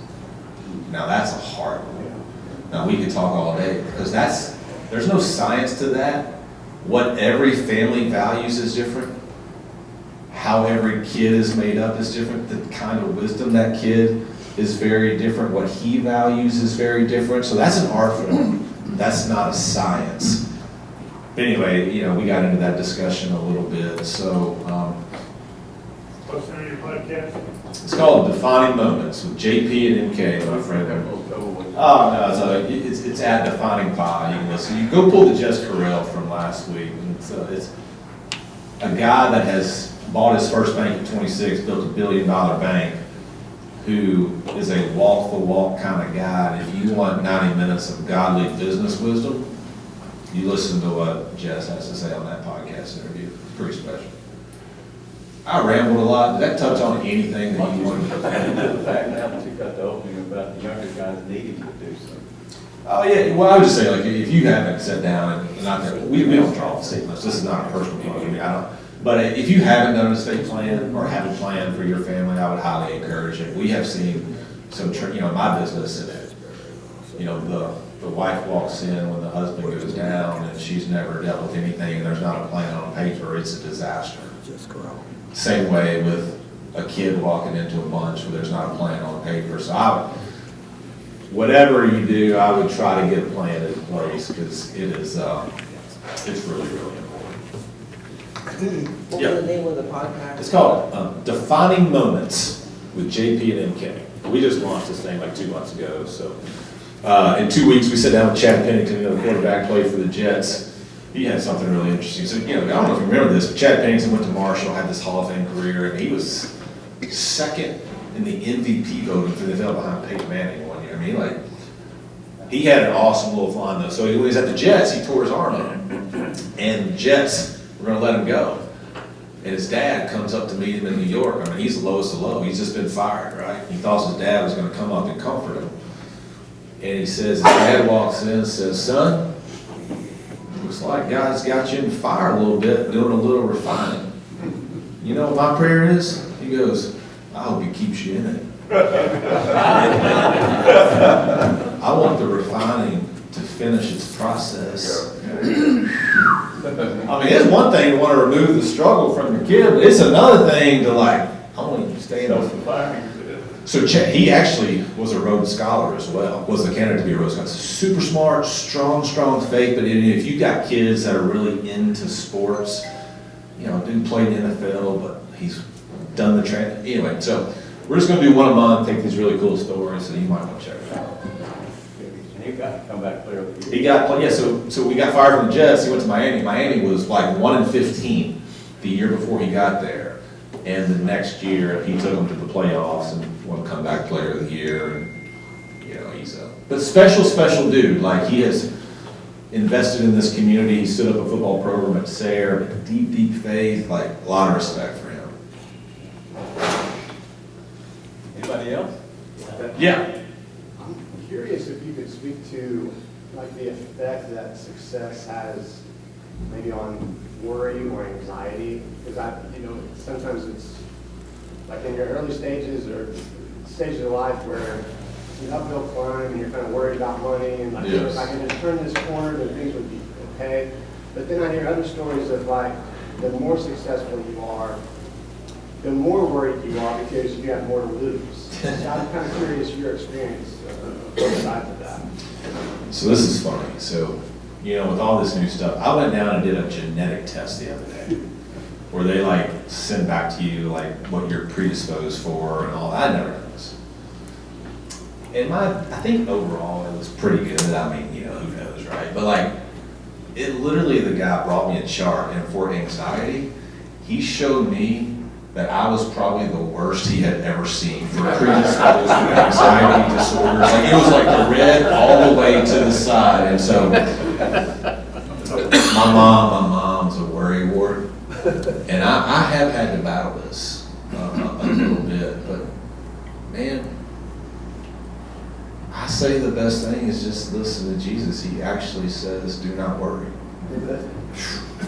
[SPEAKER 5] Now that's a hard one. Now we could talk all day, because there's no science to that. What every family values is different. how every kid is made up is different. The kind of wisdom that kid is very different. What he values is very different. So that's an art form. That's not a science. But anyway, you know, we got into that discussion a little bit. So
[SPEAKER 3] What's the name of your podcast?
[SPEAKER 5] it's called Defining Moments with JP and MK, my friend. Oh, no, it's at Defining Pod. You can listen. You go pull the Jess Carell from last week. And it's a guy that has bought his first bank at 26, built $1 billion bank, who is a walk-the-walk kind of guy. And if you want 90 minutes of godly business wisdom, you listen to what Jess has to say on that podcast interview. It's pretty special. I rambled a lot. Did that touch on anything that you wanted to
[SPEAKER 1] The fact now that you got the opening about the younger guys needing to do something.
[SPEAKER 5] Oh, yeah, well, I would just say, like, if you haven't sat down and not there, we don't draw statements, this is not a personal plug, I mean, I don't, but if you haven't done an estate plan or have a plan for your family, I would highly encourage it. We have seen some, you know, in my business, you know, the wife walks in when the husband goes down and she's never dealt with anything and there's not a plan on paper, it's a disaster. Same way with a kid walking into a bunch where there's not a plan on paper. So whatever you do, I would try to get a plan in place because it is, it's really, really important.
[SPEAKER 8] What
[SPEAKER 5] Yeah.
[SPEAKER 8] was the name of the podcast?
[SPEAKER 5] It's called Defining Moments with JP and MK. We just launched this thing like 2 months ago. So in 2 weeks, we sat down with Chad Pennington, the quarterback, played for the Jets. He had something really interesting. So, you know, I don't know if you remember this, but Chad Pennington went to Marshall, had this Hall of Fame career, and he was second in the MVP voting for the NFL behind Peyton Manning one year. I mean, like, he had an awesome little flying though. So when he was at the Jets, he tore his arm up. And the Jets were going to let him go. And his dad comes up to meet him in New York. I mean, he's the lowest of low. He's just been fired, right? He thought his dad was going to come up and comfort him. And he says, his dad walks in and says, son, looks like God's got you in the fire a little bit, doing a little refining. You know what my prayer is? He goes, I hope he keeps you in it. I want the refining to finish its process. I mean, it's one thing to want to remove the struggle from the kid, but it's another thing to like, I want him to stay in the fire. So he actually was a Rhodes Scholar as well, was the candidate to be a Rhodes Scholar. Super smart, strong faith, but if you got kids that are really into sports, you know, dude played in the NFL, but he's done the training. Anyway, so we're just going to do one a month, take these really cool stories, so you might want to check it out.
[SPEAKER 1] And he got to come back player of the year.
[SPEAKER 5] He got, yeah, so we got fired from the Jets, he went to Miami. Miami was like 1-15 the year before he got there. And the next year, he took them to the playoffs and won comeback player of the year. And, you know, he's a special dude. Like, he has invested in this community. He stood up a football program at Sayre, deep faith. Like, a lot of respect for him.
[SPEAKER 4] Anybody else?
[SPEAKER 5] Yeah.
[SPEAKER 9] I'm curious if you could speak to like the effect that success has maybe on worry or anxiety, because sometimes it's like in your early stages or stages of life where it's an uphill climb and you're kind of worried about money and like,
[SPEAKER 5] Yes.
[SPEAKER 9] if I can just turn this corner, then things would be okay. But then I hear other stories of like, the more successful you are, the more worried you are because you have more to lose. So I'm kind of curious your experience of both sides of that.
[SPEAKER 5] So this is funny. So, you know, with all this new stuff, I went down and did a genetic test the other day where they like send back to you like what you're predisposed for and all that. I never done this. And I think overall it was pretty good. I mean, you know, who knows, right? But like, it literally, the guy brought me a chart, and for anxiety, he showed me that I was probably the worst he had ever seen for predisposed to anxiety disorders. Like, it was like the red all the way to the side. And so my mom's a worry ward, and I have had to battle this a little bit, but man, I say the best thing is just listen to Jesus. He actually says, do not worry.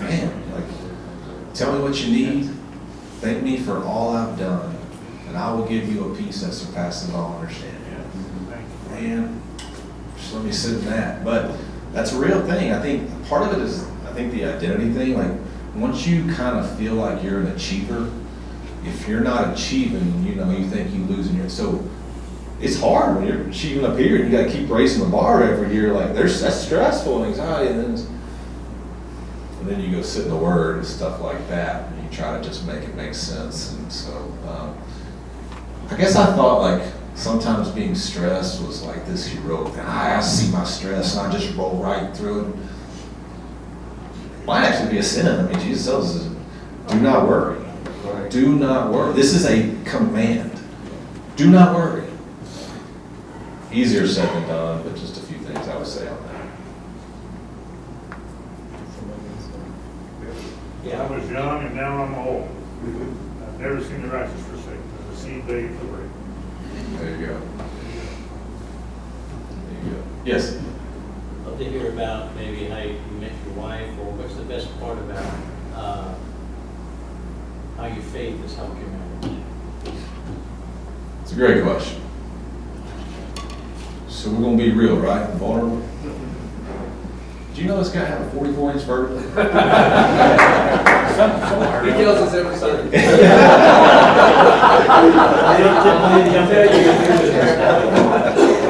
[SPEAKER 5] Man, like, tell me what you need. Thank me for all I've done, and I will give you a peace that surpasses all understanding. Man, just let me sit in that. But that's a real thing. I think part of it is, I think the identity thing. Like, once you kind of feel like you're an achiever, if you're not achieving, you think you losing your, so it's hard when you're achieving up here and you gotta keep raising the bar every year, like that's stressful and anxiety, and then you go sit in the Word and stuff like that, and you try to just make it make sense. And so, I guess I thought like sometimes being stressed was like this heroic thing. I see my stress and I just roll right through it. Might actually be a sin. I mean, Jesus tells us, do not worry. Do not worry. This is a command. Do not worry. Easier said than done, but just a few things I would say on that.
[SPEAKER 3] I was young and now I'm old. I've never seen the righteous forsaken, nor the seed begging for bread.
[SPEAKER 5] There you go. There you go. Yes?
[SPEAKER 10] Love to hear about maybe how you met your wife, or what's the best part about how your faith has helped your marriage.
[SPEAKER 5] It's a great question. So we're going to be real, right? And vulnerable. Do you know this guy had a 44-inch vertical?
[SPEAKER 8] He tells us every Sunday.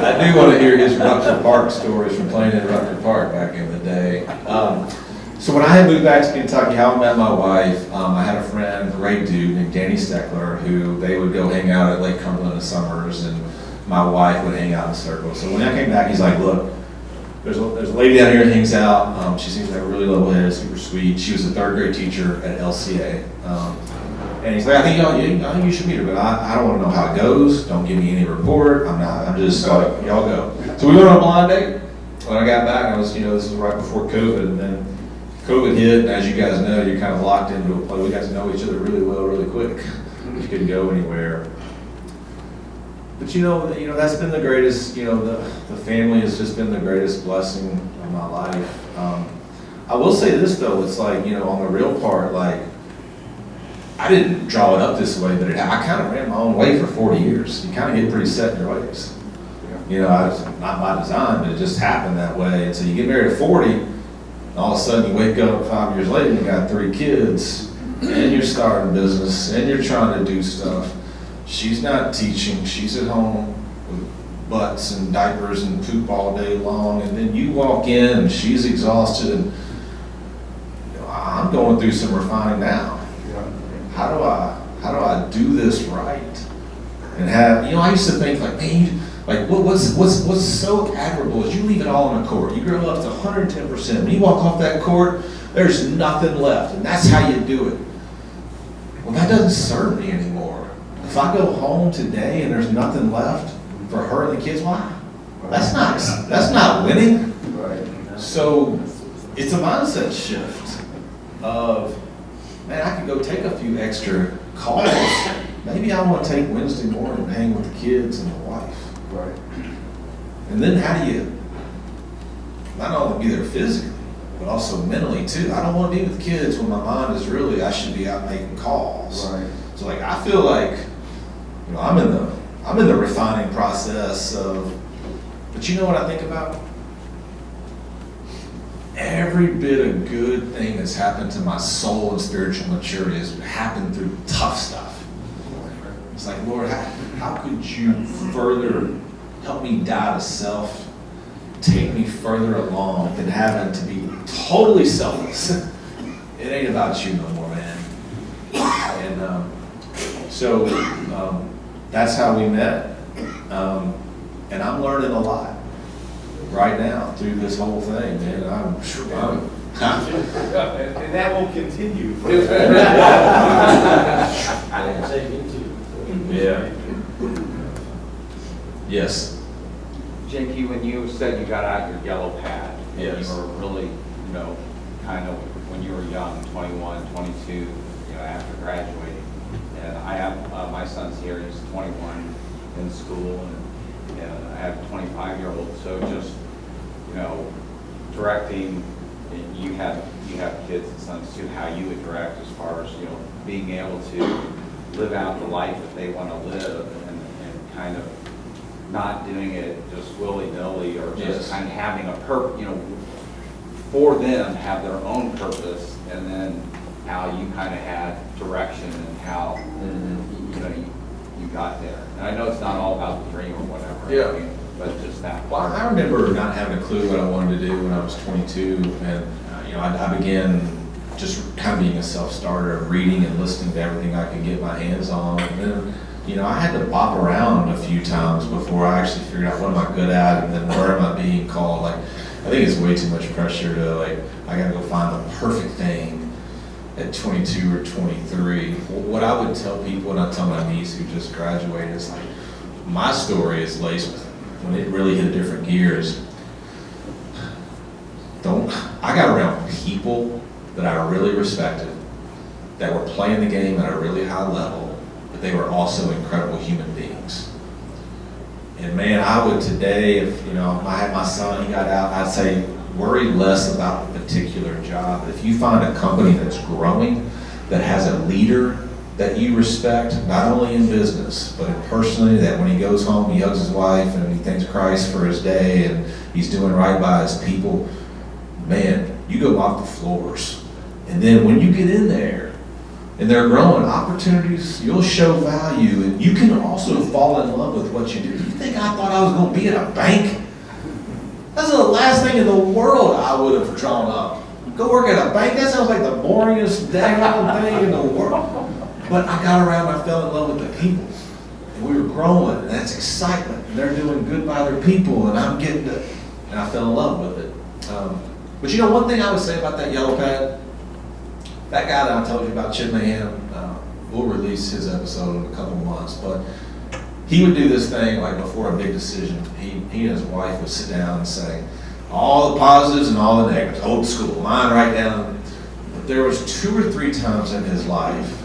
[SPEAKER 5] I do want to hear his Rutgers Park stories from playing in Rutgers Park back in the day. So when I had moved back to Kentucky, how I met my wife, I had a friend, a great dude named Danny Steckler, who they would go hang out at Lake Cumberland in the summers, and my wife would hang out in the circle. So when I came back, he's like, look, there's a lady down here that hangs out. She seems like a really level-headed, super sweet. She was a third grade teacher at LCA. And he's like, I think you should meet her, but I don't want to know how it goes. Don't give me any report. I'm just like, y'all go. So we went on a blind date. When I got back, this was right before COVID, and then COVID hit, and as you guys know, you're kind of locked into a place. We got to know each other really well, really quick. You couldn't go anywhere. But that's been the greatest, the family has just been the greatest blessing of my life. I will say this though, it's like, on the real part, like, I didn't draw it up this way, but I kind of ran my own way for 40 years. You kind of get pretty set in your ways. Not by design, but it just happened that way. And so you get married at 40, and all of a sudden you wake up 5 years later and you got 3 kids, and you're starting a business, and you're trying to do stuff. She's not teaching, she's at home with butts and diapers and poop all day long, and then you walk in and she's exhausted, and I'm going through some refining now. How do I do this right? And I used to think like, man, what's so admirable is you leave it all on the court. You grow up to 110%. When you walk off that court, there's nothing left, and that's how you do it. Well, that doesn't serve me anymore. If I go home today and there's nothing left for her and the kids, why? That's not winning. So it's a mindset shift of, man, I could go take a few extra calls. Maybe I want to take Wednesday morning and hang with the kids and the wife.
[SPEAKER 8] Right.
[SPEAKER 5] And then how do you not only be there physically, but also mentally too? I don't want to be with kids when my mind is really, I should be out making calls.
[SPEAKER 8] Right.
[SPEAKER 5] So like, I feel like, I'm in the refining process of, but you know what I think about? Every bit of good thing that's happened to my soul and spiritual maturity has happened through tough stuff. It's like, Lord, how could you further help me die to self, take me further along than having to be totally selfless? It ain't about you no more, man. And so that's how we met. And I'm learning a lot right now through this whole thing, man.
[SPEAKER 4] And that will continue.
[SPEAKER 10] I can say me too.
[SPEAKER 5] Yeah. Yes.
[SPEAKER 11] Jinky, when you said you got out your yellow pad, and
[SPEAKER 5] Yes.
[SPEAKER 11] you were really, kind of when you were young, 21, 22, after graduating. And I have, my son's here, he's 21 in school, and I have a 25-year-old, so just, directing, and you have kids and sons too, how you would direct as far as, being able to live out the life that they want to live, and kind of not doing it just willy-nilly, or just
[SPEAKER 5] Yes.
[SPEAKER 11] kind of having a for them have their own purpose, and then how you kind of had direction and how, you know, you got there. And I know it's not all about the dream or whatever.
[SPEAKER 5] Yeah.
[SPEAKER 11] I mean, but just that.
[SPEAKER 5] Well, I remember not having a clue what I wanted to do when I was 22, and you know, I began just kind of being a self-starter of reading and listening to everything I could get my hands on. And then, you know, I had to bop around a few times before I actually figured out what am I good at, and then where am I being called. Like, I think it's way too much pressure to, like, I gotta go find the perfect thing at 22 or 23. What I would tell people, and I tell my niece who just graduated, is like, my story is laced with, when it really hit different gears, I got around people that I really respected, that were playing the game at a really high level, but they were also incredible human beings. And man, I would today, if you know, I had my son, he got out, I'd say worry less about the particular job. If you find a company that's growing, that has a leader that you respect, not only in business, but in personally, that when he goes home, he hugs his wife and he thanks Christ for his day and he's doing right by his people, man, you go mop the floors. And then when you get in there and they're growing opportunities, you'll show value, and you can also fall in love with what you do. You think I thought I was going to be at a bank? That's the last thing in the world I would have drawn up. Go work at a bank? That sounds like the boringest dang thing in the world. But I got around, I fell in love with the people. And we were growing, and that's excitement. And they're doing good by their people, and I'm getting it. And I fell in love with it. But you know, one thing I would say about that yellow pad, that guy that I told you about, Chip Mahan, we'll release his episode in a couple of months, but he would do this thing like before a big decision. He and his wife would sit down and say, all the positives and all the negatives, old school, mine right down. But there was 2 or 3 times in his life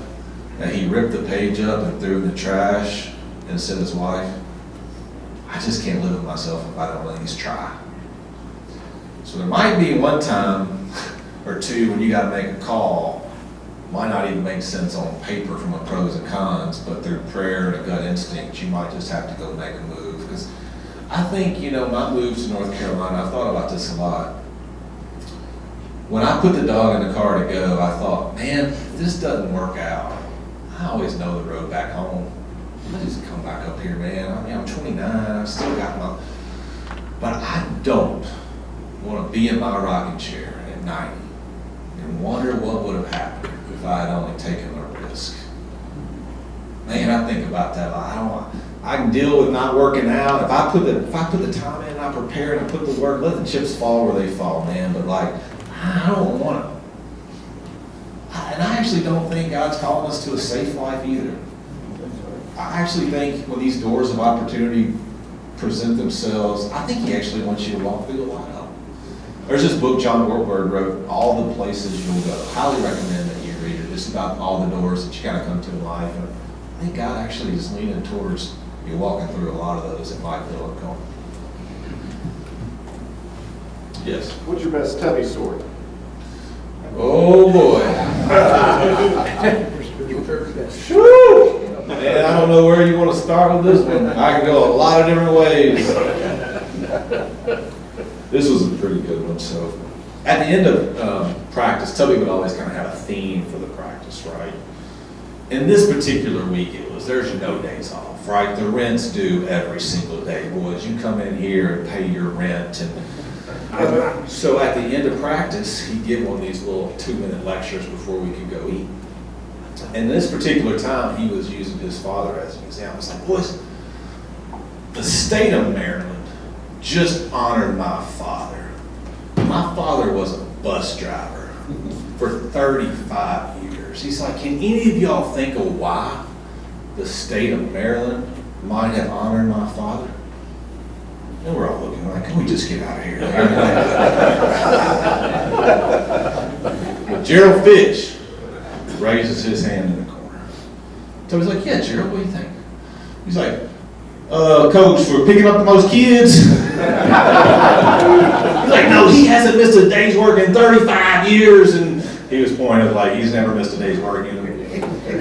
[SPEAKER 5] that he ripped the page up and threw it in the trash and said to his wife, I just can't live with myself if I don't at least try. So there might be one time or two when you got to make a call. Might not even make sense on paper from a pros and cons, but through prayer and a gut instinct, you might just have to go make a move. Because I think, you know, my move to North Carolina, I've thought about this a lot. When I put the dog in the car to go, I thought, man, if this doesn't work out, I always know the road back home. I just come back up here, man. I mean, I'm 29, I've still got my, but I don't want to be in my rocking chair at 90 and wonder what would have happened if I had only taken a risk. Man, I think about that. I can deal with not working out. If I put the time in, I prepare and I put the work, let the chips fall where they fall, man. But like, I don't want to. And I actually don't think God's calling us to a safe life either. I actually think when these doors of opportunity present themselves, I think He actually wants you to walk through a lot of them. There's this book John Wartburg wrote, All the Places You'll Go. Highly recommend that you read it. It's about all the doors that you kind of come to in life. And I think God actually is leaning towards you walking through a lot of those that might feel uncomfortable. Yes.
[SPEAKER 9] What's your best tubby story?
[SPEAKER 5] Oh boy. Whew. Man, I don't know where you want to start with this one. I can go a lot of different ways. This was a pretty good one. So at the end of practice, Tubby would always kind of have a theme for the practice, right? In this particular week, there's no days off, right? The rent's due every single day. Boys, you come in here and pay your rent. And so at the end of practice, he'd give one of these little 2-minute lectures before we could go eat. And this particular time, he was using his father as an example. It's like, boys, the state of Maryland just honored my father. My father was a bus driver for 35 years. He's like, can any of y'all think of why the state of Maryland might have honored my father? And we're all looking like, can we just get out of here? But Gerald Fitch raises his hand in the corner. So he's like, yeah, Gerald, what do you think? He's like, coach, for picking up the most kids. He's like, no, he hasn't missed a day's work in 35 years. And he was pointing like, he's never missed a day's work.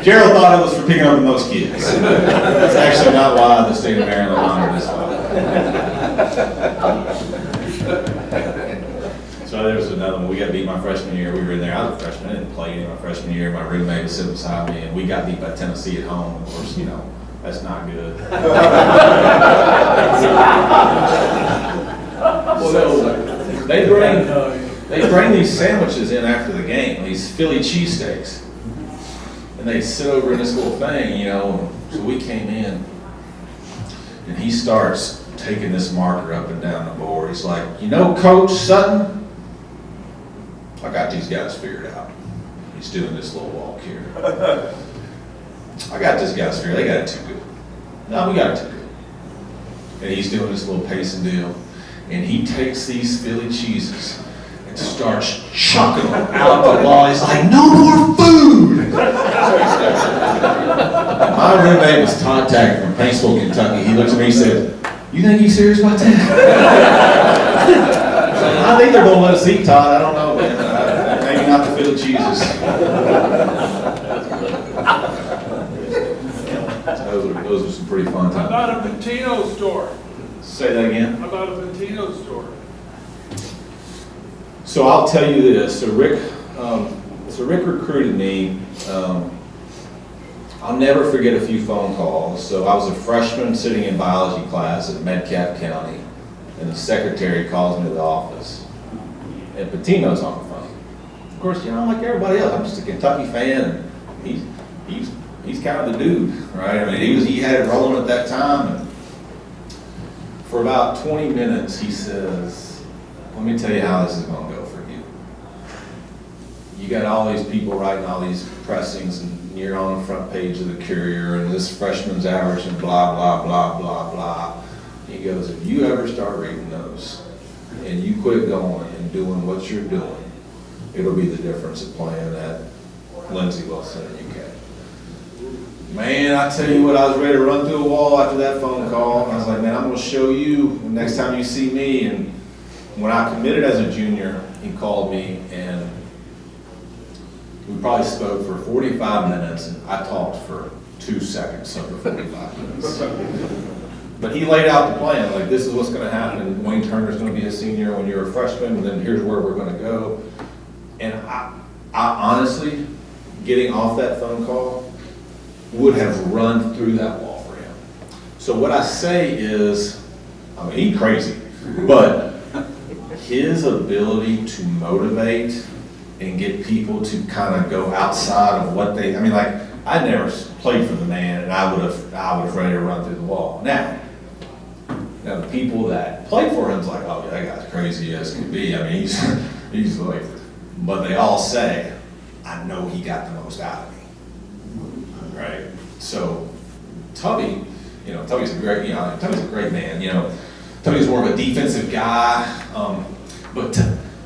[SPEAKER 5] Gerald thought it was for picking up the most kids. That's actually not why the state of Maryland honored his father. So there's another one. We got to beat my my freshman year, we were in there. I was a freshman. I didn't play any my freshman year. My roommate was sitting beside me, and we got beat by Tennessee at home. Of course, you know, that's not good. So they bring these sandwiches in after the game, these Philly cheesesteaks. And they sit over in this little thing, you know. So we came in, and he starts taking this marker up and down the board. He's like, you know, Coach Sutton, I got these guys figured out. He's doing this little walk here. I got this guys figured. They got it too good. No, we got it too good. And he's doing this little pacing deal, and he takes these Philly cheeses and starts chucking them out the wall. He's like, no more food. My roommate was Todd Taggart from Paintsville, Kentucky. He looks at me and said, you think he's serious about that? I think they're going to let us eat, Todd. I don't know, man. Maybe not the Philly cheeses. Those are some pretty fun times.
[SPEAKER 7] How about a Patino store?
[SPEAKER 5] Say that again.
[SPEAKER 7] How about a Patino store?
[SPEAKER 5] So I'll tell you this. So Rick recruited me. I'll never forget a few phone calls. So I was a freshman sitting in biology class at Metcalfe County, and the secretary calls me to the office, and Patino's on the phone. Of course, you know, like everybody else, I'm just a Kentucky fan, and he's kind of the dude, right? I mean, he had it rolling at that time. And for about 20 minutes, he says, let me tell you how this is going to go for you. You got all these people writing all these pressings, and you're on the front page of the Courier, and this freshman's averaging blah, blah, blah, blah, blah. He goes, if you ever start reading those, and you quit going and doing what you're doing, it'll be the difference of playing at Lindsey Wilson in UK. Man, I tell you what, I was ready to run through a wall after that phone call. And I was like, man, I'm going to show you the next time you see me. And when I committed as a junior, he called me, and we probably spoke for 45 minutes, and I talked for 2 seconds of the 45 minutes. But he laid out the plan, like, this is what's going to happen. Wayne Turner's going to be a senior when you're a freshman, and then here's where we're going to go. And I honestly, getting off that phone call, would have run through that wall for him. So what I say is, I mean, he's crazy, but his ability to motivate and get people to kind of go outside of what they, I mean, like, I never played for the man, and I would have ready to run through the wall. Now the people that play for him's like, oh, yeah, that guy's crazy as can be. I mean, he's like, but they all say, I know he got the most out of me. Right? So Tubby, you know, Tubby's a great man. You know, Tubby's more of a defensive guy, but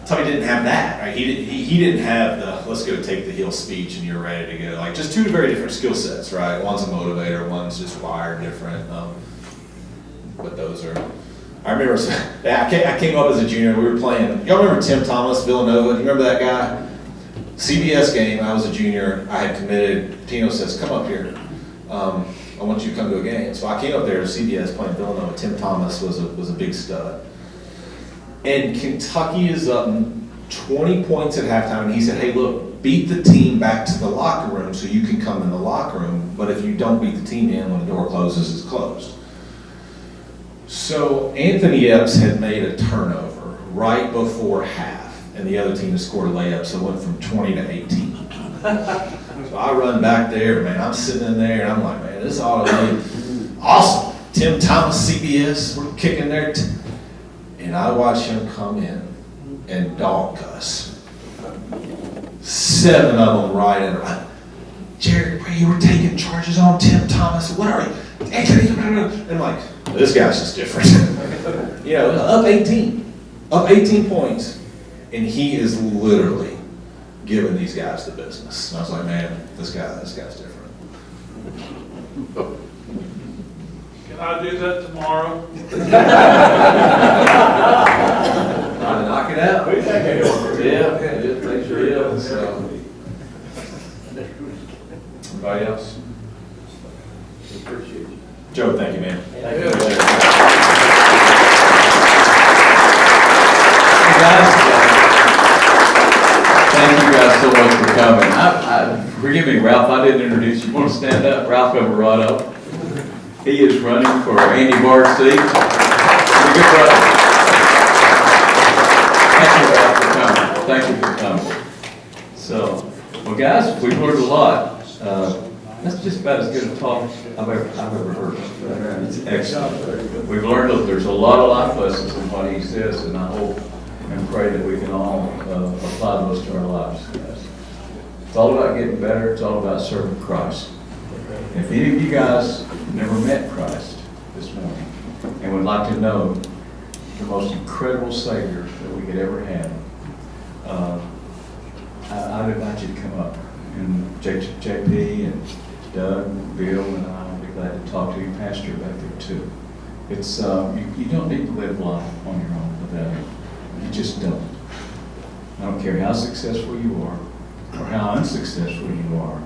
[SPEAKER 5] Tubby didn't have that. Right? He didn't have the let's go take the heel speech and you're ready to go. Like, just two very different skill sets, right? One's a motivator, one's just wired different. But those are. I remember I came up as a junior. We were playing. Y'all remember Tim Thomas, Villanova? Do you remember that guy? CBS game, I was a junior, I had committed. Tino says, come up here. I want you to come to a game. So I came up there to CBS playing Villanova. Tim Thomas was a big stud. And Kentucky is up 20 points at halftime, and he said, hey, look, beat the team back to the locker room so you can come in the locker room, but if you don't beat the team in, when the door closes, it's closed. So Anthony Epps had made a turnover right before half, and the other team had scored a layup, so it went from 20 to 18. So I run back there, man, I'm sitting in there, and I'm like, man, this ought to be awesome. Tim Thomas, CBS, we're kicking there. And I watch him come in and dog cuss. 7 of them right in a Jerry, you were taking charges on Tim Thomas. What are you? And I'm like, this guy's just different. You know, up 18 points. And he is literally giving these guys the business. And I was like, man, this guy's different.
[SPEAKER 7] Can I do that tomorrow?
[SPEAKER 1] Trying to knock it out. Yeah, thanks for it. So, everybody else? Appreciate you.
[SPEAKER 5] Joe, thank you, man.
[SPEAKER 1] Thank you. Hey guys, Forgive me, Ralph, I didn't introduce you. You want to stand up? Ralph Everado. He is running for Andy Barr's seat. He's a good brother. Thank you, Ralph, for coming. Thank you for coming. So, well, guys, we've learned a lot. That's just about as good a talk I've ever heard. It's excellent. We've learned that there's a lot of life lessons in what he says, and I hope and pray that we can all apply those to our lives, guys. It's all about getting better. It's all about serving Christ. If any of you guys never met Christ this morning and would like to know the most incredible Savior that we could ever have, I'd invite you to come up. And JP and Doug, and Bill, and I will be glad to talk to you, Pastor, back there too. It's you don't need to live life on your own without Him. You just don't. I don't care how successful you are or how unsuccessful you are.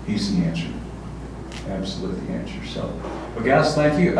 [SPEAKER 1] He's the answer. Absolutely the answer. So, well, guys, thank you.